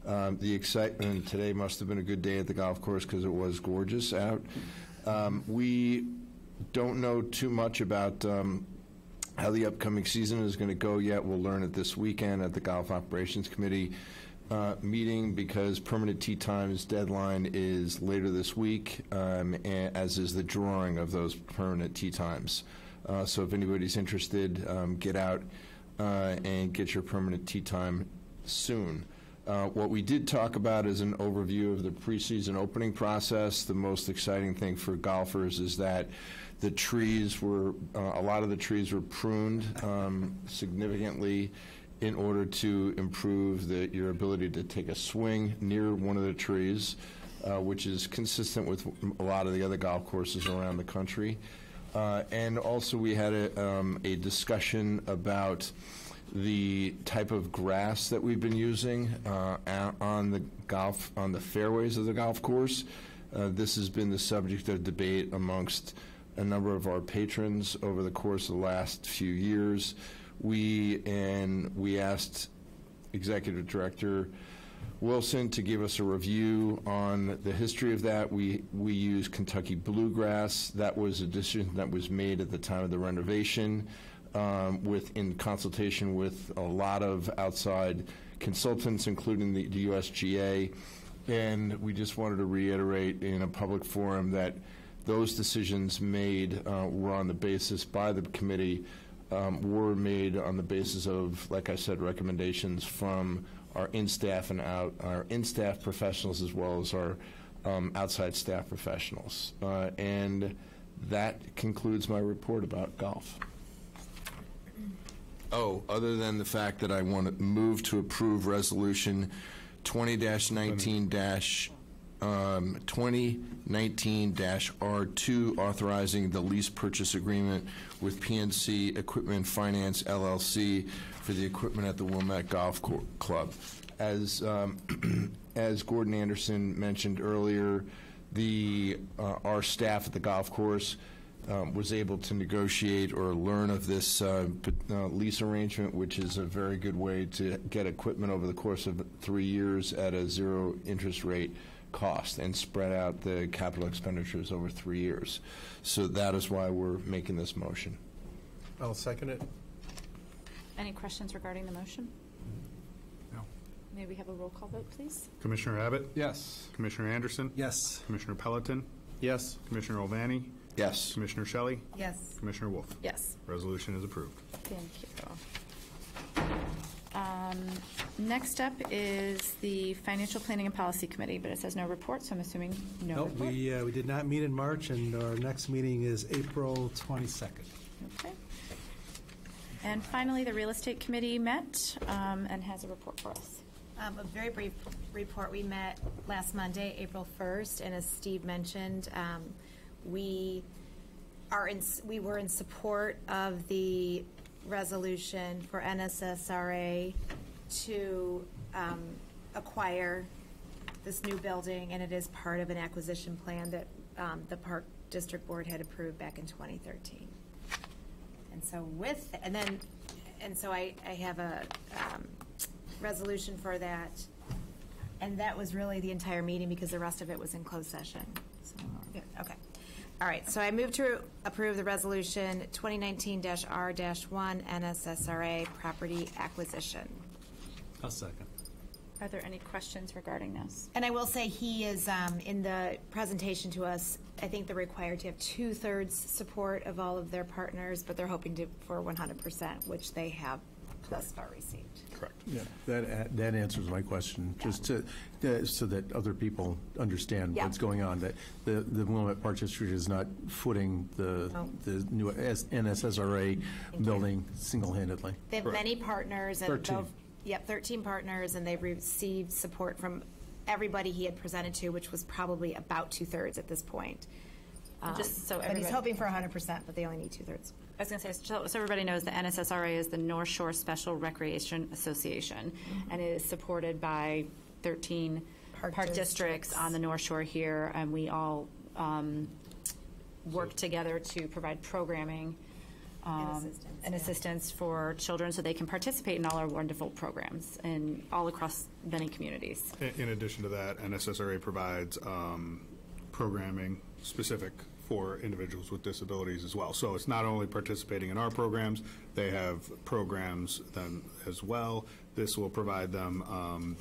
The excitement today must have been a good day at the golf course because it was gorgeous out. We don't know too much about how the upcoming season is going to go yet. We'll learn it this weekend at the Golf Operations Committee. meeting because permanent tee times deadline is later this week, as is the drawing of those permanent tee times. So if anybody's interested, get out and get your permanent tee time soon. What we did talk about is an overview of the preseason opening process. The most exciting thing for golfers is that the trees were, a lot of the trees were pruned significantly in order to improve your ability to take a swing near one of the trees, which is consistent with a lot of the other golf courses around the country. And also we had a discussion about the type of grass that we've been using on the fairways of the golf course. This has been the subject of debate amongst a number of our patrons over the course of the last few years. We asked Executive Director Wilson to give us a review on the history of that. We used Kentucky bluegrass. That was a decision that was made at the time of the renovation, in consultation with a lot of outside consultants, including the USGA. And we just wanted to reiterate in a public forum that those decisions made were on the basis by the committee, were made on the basis of, like I said, recommendations from our in-staff and our in-staff professionals as well as our outside staff professionals. And that concludes my report about golf. Oh, other than the fact that I want to move to approve Resolution 2019-R2, authorizing the lease purchase agreement with PNC Equipment Finance, LLC, for the equipment at the Wilmette Golf Club. As Gordon Anderson mentioned earlier, our staff at the golf course was able to negotiate or learn of this lease arrangement, which is a very good way to get equipment over the course of 3 years at a zero interest rate cost and spread out the capital expenditures over 3 years. So that is why we're making this motion. I'll second it. Any questions regarding the motion? No. May we have a roll call vote, please? Commissioner Abbott? Yes. Commissioner Anderson? Yes. Commissioner Pelletin? Yes. Commissioner Olvani? Yes. Commissioner Shelley? Yes. Commissioner Wolf? Yes. Resolution is approved. Thank you. Next up is the Financial Planning and Policy Committee, but it says no report, so I'm assuming no Nope, report. we did not meet in March, and our next meeting is April 22nd. Okay. And finally, the Real Estate Committee met and has a report for us. A very brief report. We met last Monday, April 1st, and as Steve mentioned, we were in support of the resolution for NSSRA to acquire this new building, and it is part of an acquisition plan that the Park District Board had approved back in 2013. And so I have a resolution for that, and that was really the entire meeting because the rest of it was in closed session. So, okay. All right, so I move to approve the resolution 2019-R-1 NSSRA property acquisition. I'll second. Are there any questions regarding this? And I will say he is, in the presentation to us, I think they're required to have 2/3 support of all of their partners, but they're hoping for 100%, which they have thus far received. Correct. Yeah, that answers my question, just to so that other people understand what's going on. That the Wilmette Park District is not footing the new NSSRA building single-handedly. They have many partners. And 13. 13 partners, and they've received support from everybody he had presented to, which was probably about 2/3 at this point. Just so but he's hoping for 100%, but they only need 2/3. I was going to say, so everybody knows the NSSRA is the North Shore Special Recreation Association, and it is supported by 13 park districts on the North Shore here, and we all work together to provide programming and assistance for children so they can participate in all our wonderful programs and all across many communities. In addition to that, NSSRA provides programming specific for individuals with disabilities as well. So it's not only participating in our programs, they have programs then as well. This will provide them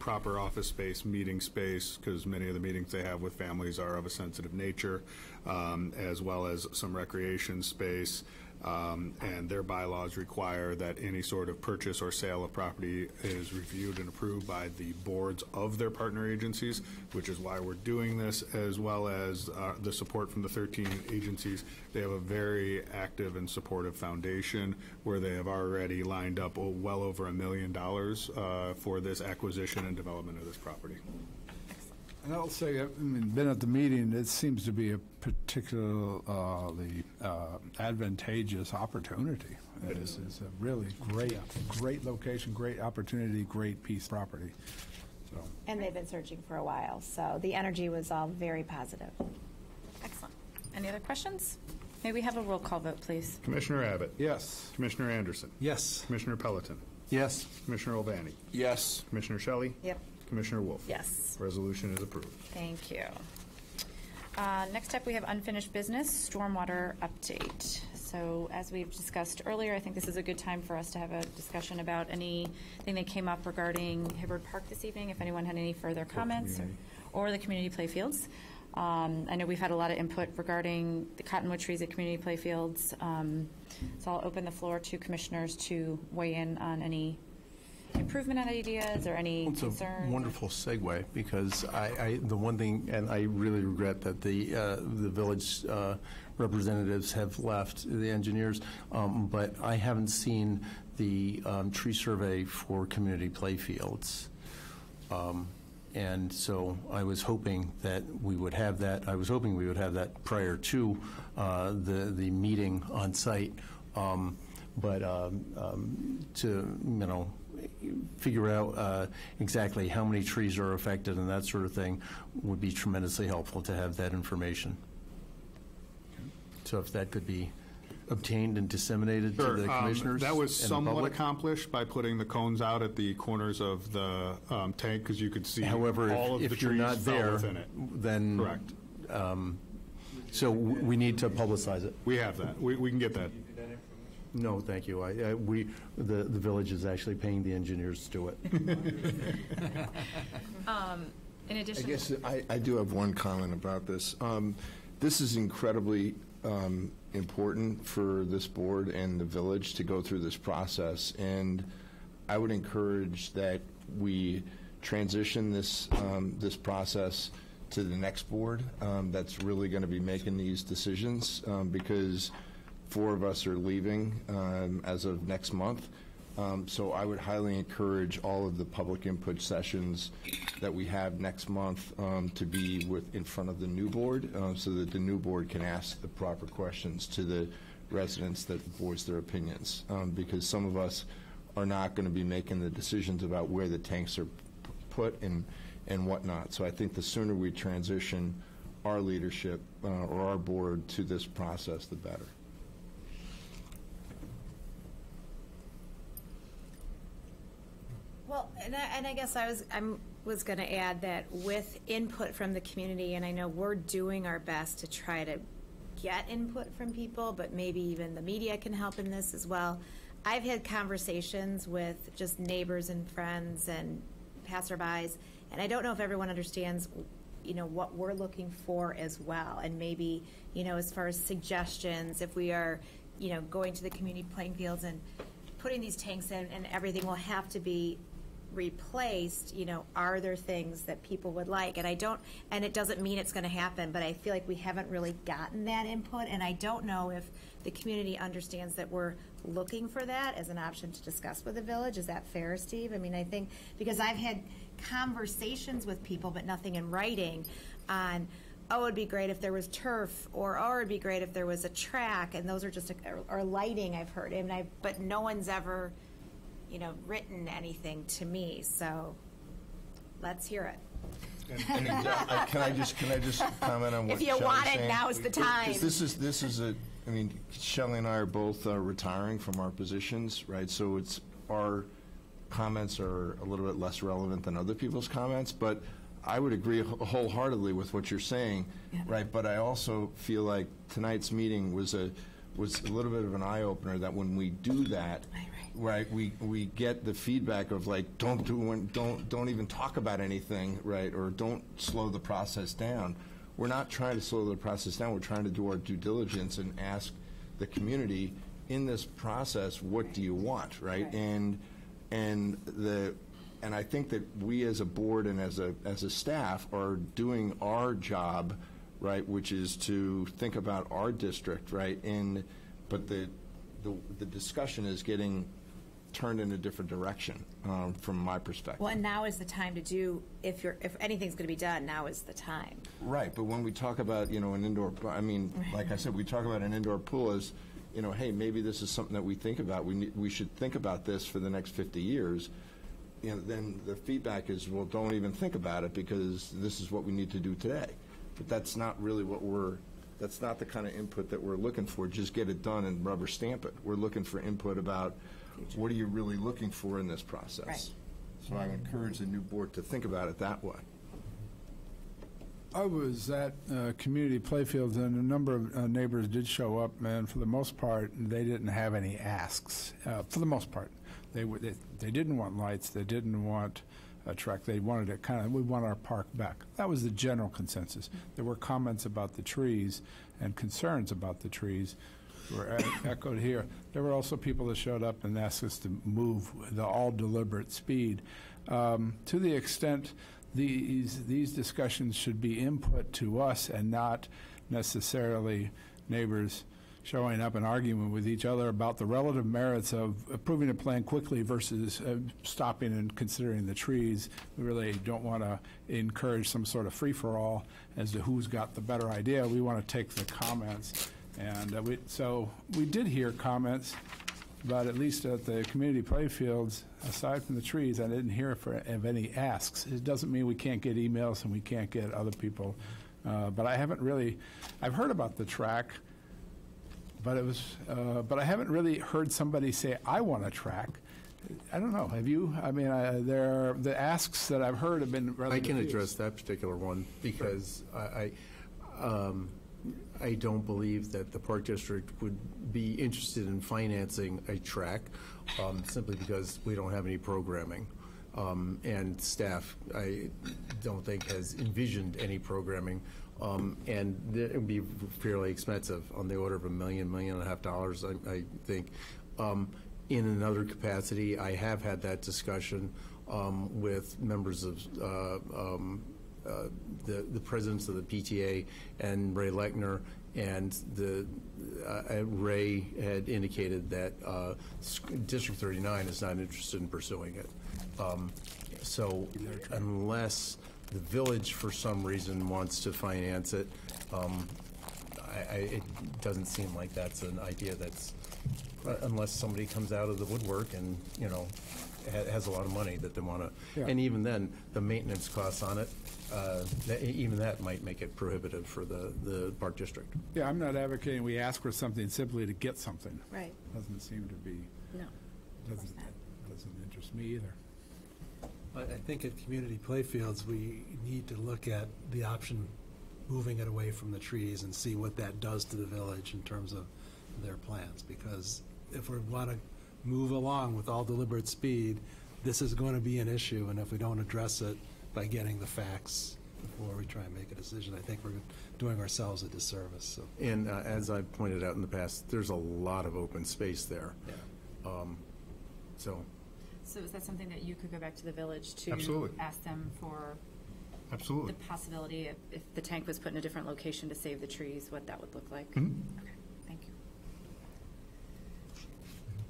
proper office space, meeting space, because many of the meetings they have with families are of a sensitive nature, as well as some recreation space. And their bylaws require that any sort of purchase or sale of property is reviewed and approved by the boards of their partner agencies, which is why we're doing this, as well as the support from the 13 agencies. They have a very active and supportive foundation where they have already lined up well over $1 million for this acquisition and development of this property. And I'll say, I mean, been at the meeting, it seems to be a particularly advantageous opportunity. It's a really great location, great opportunity, great piece of property. So. And they've been searching for a while, so the energy was all very positive. Excellent. Any other questions? May we have a roll call vote, please? Commissioner Abbott? Yes. Commissioner Anderson? Yes. Commissioner Pelletin? Yes. Commissioner Olvani? Yes. Commissioner Shelley? Yep. Commissioner Wolf? Yes. Resolution is approved. Thank you. Next up, we have unfinished business, stormwater update. So as we've discussed earlier, I think this is a good time for us to have a discussion about anything that came up regarding Hibbard Park this evening, if anyone had any further comments, or the community playfields. I know we've had a lot of input regarding the cottonwood trees at community playfields. So I'll open the floor to commissioners to weigh in on any improvement ideas or any concerns? It's a wonderful segue, because the one thing, and I really regret that the village representatives have left, the engineers, but I haven't seen the tree survey for community playfields. And so I was hoping that we would have that. I was hoping we would have that prior to the meeting on site. But to, figure out exactly how many trees are affected and that sort of thing would be tremendously helpful to have that information. So if that could be obtained and disseminated to the commissioners. That was somewhat accomplished by putting the cones out at the corners of the tank, because you could see however, all of the if trees you're not fell there, within it. Then correct. So we need to publicize it. We have that. We can get that. No, thank you. The village is actually paying the engineers to do it. In addition, I guess I do have one comment about this. This is incredibly important for this board and the village to go through this process, and I would encourage that we transition this this process to the next board that's really going to be making these decisions, because 4 of us are leaving as of next month. So I would highly encourage all of the public input sessions that we have next month to be in front of the new board, so that the new board can ask the proper questions to the residents that voice their opinions. Because some of us are not going to be making the decisions about where the tanks are put and whatnot. So I think the sooner we transition our leadership or our board to this process, the better. Well, and I guess I was going to add that with input from the community, and I know we're doing our best to try to get input from people, but maybe even the media can help in this as well. I've had conversations with just neighbors and friends and passerbys, and I don't know if everyone understands, what we're looking for as well, and maybe, as far as suggestions, if we are, going to the community playing fields and putting these tanks in, and everything will have to be replaced, are there things that people would like? And it doesn't mean it's going to happen, but I feel like we haven't really gotten that input, and I don't know if the community understands that we're looking for that as an option to discuss with the village. Is that fair, Steve? I mean, I think, because I've had conversations with people, but nothing in writing on, oh, it'd be great if there was turf, or oh, it'd be great if there was a track, and those are just, or lighting I've heard, but no one's ever written anything to me, so let's hear it. Can I just comment on what if you Shelley's want saying? it, now's the time. This is Shelley and I are both retiring from our positions, right? So our comments are a little bit less relevant than other people's comments, but I would agree wholeheartedly with what you're saying, right? But I also feel like tonight's meeting was was a little bit of an eye-opener that when we do that, right, we get the feedback of like, don't even talk about anything, right, or don't slow the process down. We're not trying to slow the process down. We're trying to do our due diligence and ask the community in this process, what do you want, right? And I think that we as a board and as a staff are doing our job, right, which is to think about our district, right? But the discussion is getting turned in a different direction from my perspective. Well, and now is the time to do, if anything's going to be done, now is the time. Right, but when we talk about, an indoor, like I said, we talk about an indoor pool as, hey, maybe this is something that we think about. We should think about this for the next 50 years. Then the feedback is, well, don't even think about it because this is what we need to do today. But that's not really that's not the kind of input that we're looking for. Just get it done and rubber stamp it. We're looking for input about what are you really looking for in this process. Right. So I encourage the new board to think about it that way. I was at community playfields, and a number of neighbors did show up, and for the most part, they didn't have any asks. For the most part, they didn't want lights, they didn't want a track. They wanted it we want our park back. That was the general consensus. There were comments about the trees and concerns about the trees were echoed here. There were also people that showed up and asked us to move the all deliberate speed. To the extent these discussions should be input to us and not necessarily neighbors showing up and arguing with each other about the relative merits of approving a plan quickly versus stopping and considering the trees. We really don't want to encourage some sort of free-for-all as to who's got the better idea. We want to take the comments. And so we did hear comments, but at least at the community playfields, aside from the trees, I didn't hear of any asks. It doesn't mean we can't get emails and we can't get other people. But I haven't really, I've heard about the track, but but I haven't really heard somebody say, I want a track. I don't know. Have you? The asks that I've heard have been rather I can diffuse. address that particular one because I don't believe that the Park District would be interested in financing a track simply because we don't have any programming. And staff, I don't think, has envisioned any programming. And it would be fairly expensive, on the order of $1 million, $1.5 million, I think. In another capacity, I have had that discussion with members of the presidents of the PTA and Ray Lechner, and Ray had indicated that District 39 is not interested in pursuing it. So unless the village, for some reason, wants to finance it, it doesn't seem like that's an idea that's, unless somebody comes out of the woodwork and, has a lot of money that they want to, and even then, the maintenance costs on it, even that might make it prohibitive for the Park District. Yeah, I'm not advocating we ask for something simply to get something. Right. Doesn't seem to be. No. Doesn't interest me either. I think at community playfields, we need to look at the option moving it away from the trees and see what that does to the village in terms of their plans. Because if we want to move along with all deliberate speed, this is going to be an issue. And if we don't address it by getting the facts before we try and make a decision, I think we're doing ourselves a disservice. So. And as I've pointed out in the past, there's a lot of open space there. Yeah. So is that something that you could go back to the village to Absolutely. ask them for Absolutely. the possibility if the tank was put in a different location to save the trees, what that would look like? Mhm. Okay, thank you.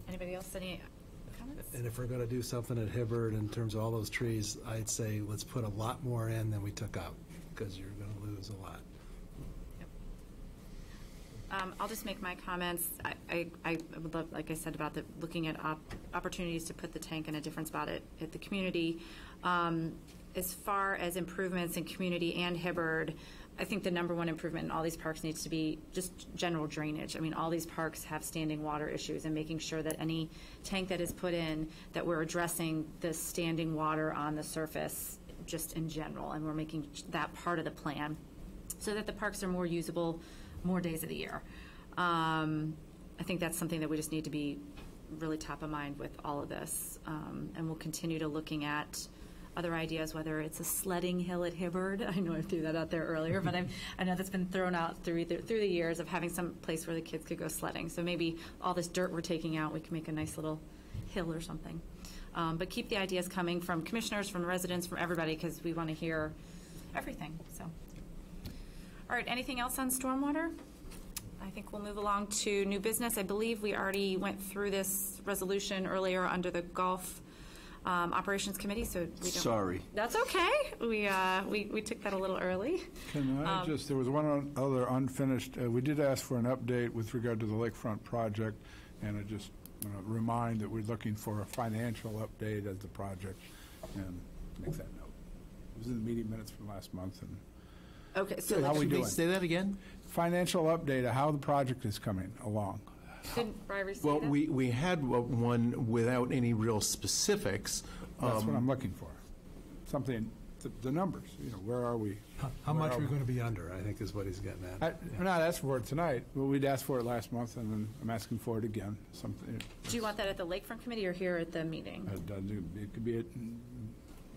Anybody else, any comments? And if we're going to do something at Hibbard in terms of all those trees, I'd say let's put a lot more in than we took out, because you're going to lose a lot. I'll just make my comments. I would love, like I said, about looking at opportunities to put the tank in a different spot at the community. As far as improvements in community and Hibbard, I think the number one improvement in all these parks needs to be just general drainage. I mean, all these parks have standing water issues, and making sure that any tank that is put in, that we're addressing the standing water on the surface just in general, and we're making that part of the plan so that the parks are more usable more days of the year. I think that's something that we just need to be really top of mind with all of this. And we'll continue to looking at other ideas, whether it's a sledding hill at Hibbard. I know I threw that out there earlier, but I know that's been thrown out through the years of having some place where the kids could go sledding. So maybe all this dirt we're taking out, we can make a nice little hill or something. But keep the ideas coming from commissioners, from residents, from everybody, because we want to hear everything. So, all right, anything else on stormwater? I think we'll move along to new business. I believe we already went through this resolution earlier under the Golf Operations Committee, so we don't. Sorry. That's okay. We took that a little early. Can I there was one other unfinished, we did ask for an update with regard to the lakefront project, and I just want to remind that we're looking for a financial update of the project, and make that note. It was in the meeting minutes from last month. And okay, so how we doing? Say that again? Financial update of how the project is coming along. Did Bri say Well, that? we had one without any real specifics. That's what I'm looking for. Something, the numbers, where are we? How much are we going to be under, I think is what he's getting at. We're not asking for it tonight, but we'd asked for it last month, and then I'm asking for it again. Something. Do you want that at the Lakefront Committee or here at the meeting? It could be at,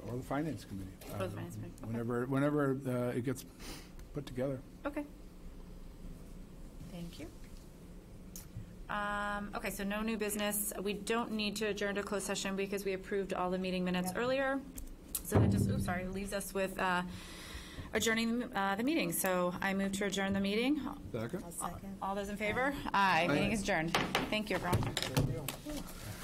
or the Finance Committee. Or the Finance Committee. Okay. Whenever it gets put together. Okay. Thank you. Okay, so no new business. We don't need to adjourn to closed session because we approved all the meeting minutes earlier. So that just, leaves us with adjourning the meeting. So I move to adjourn the meeting. Second. All those in favor? Aye. Meeting is adjourned. Thank you, everyone.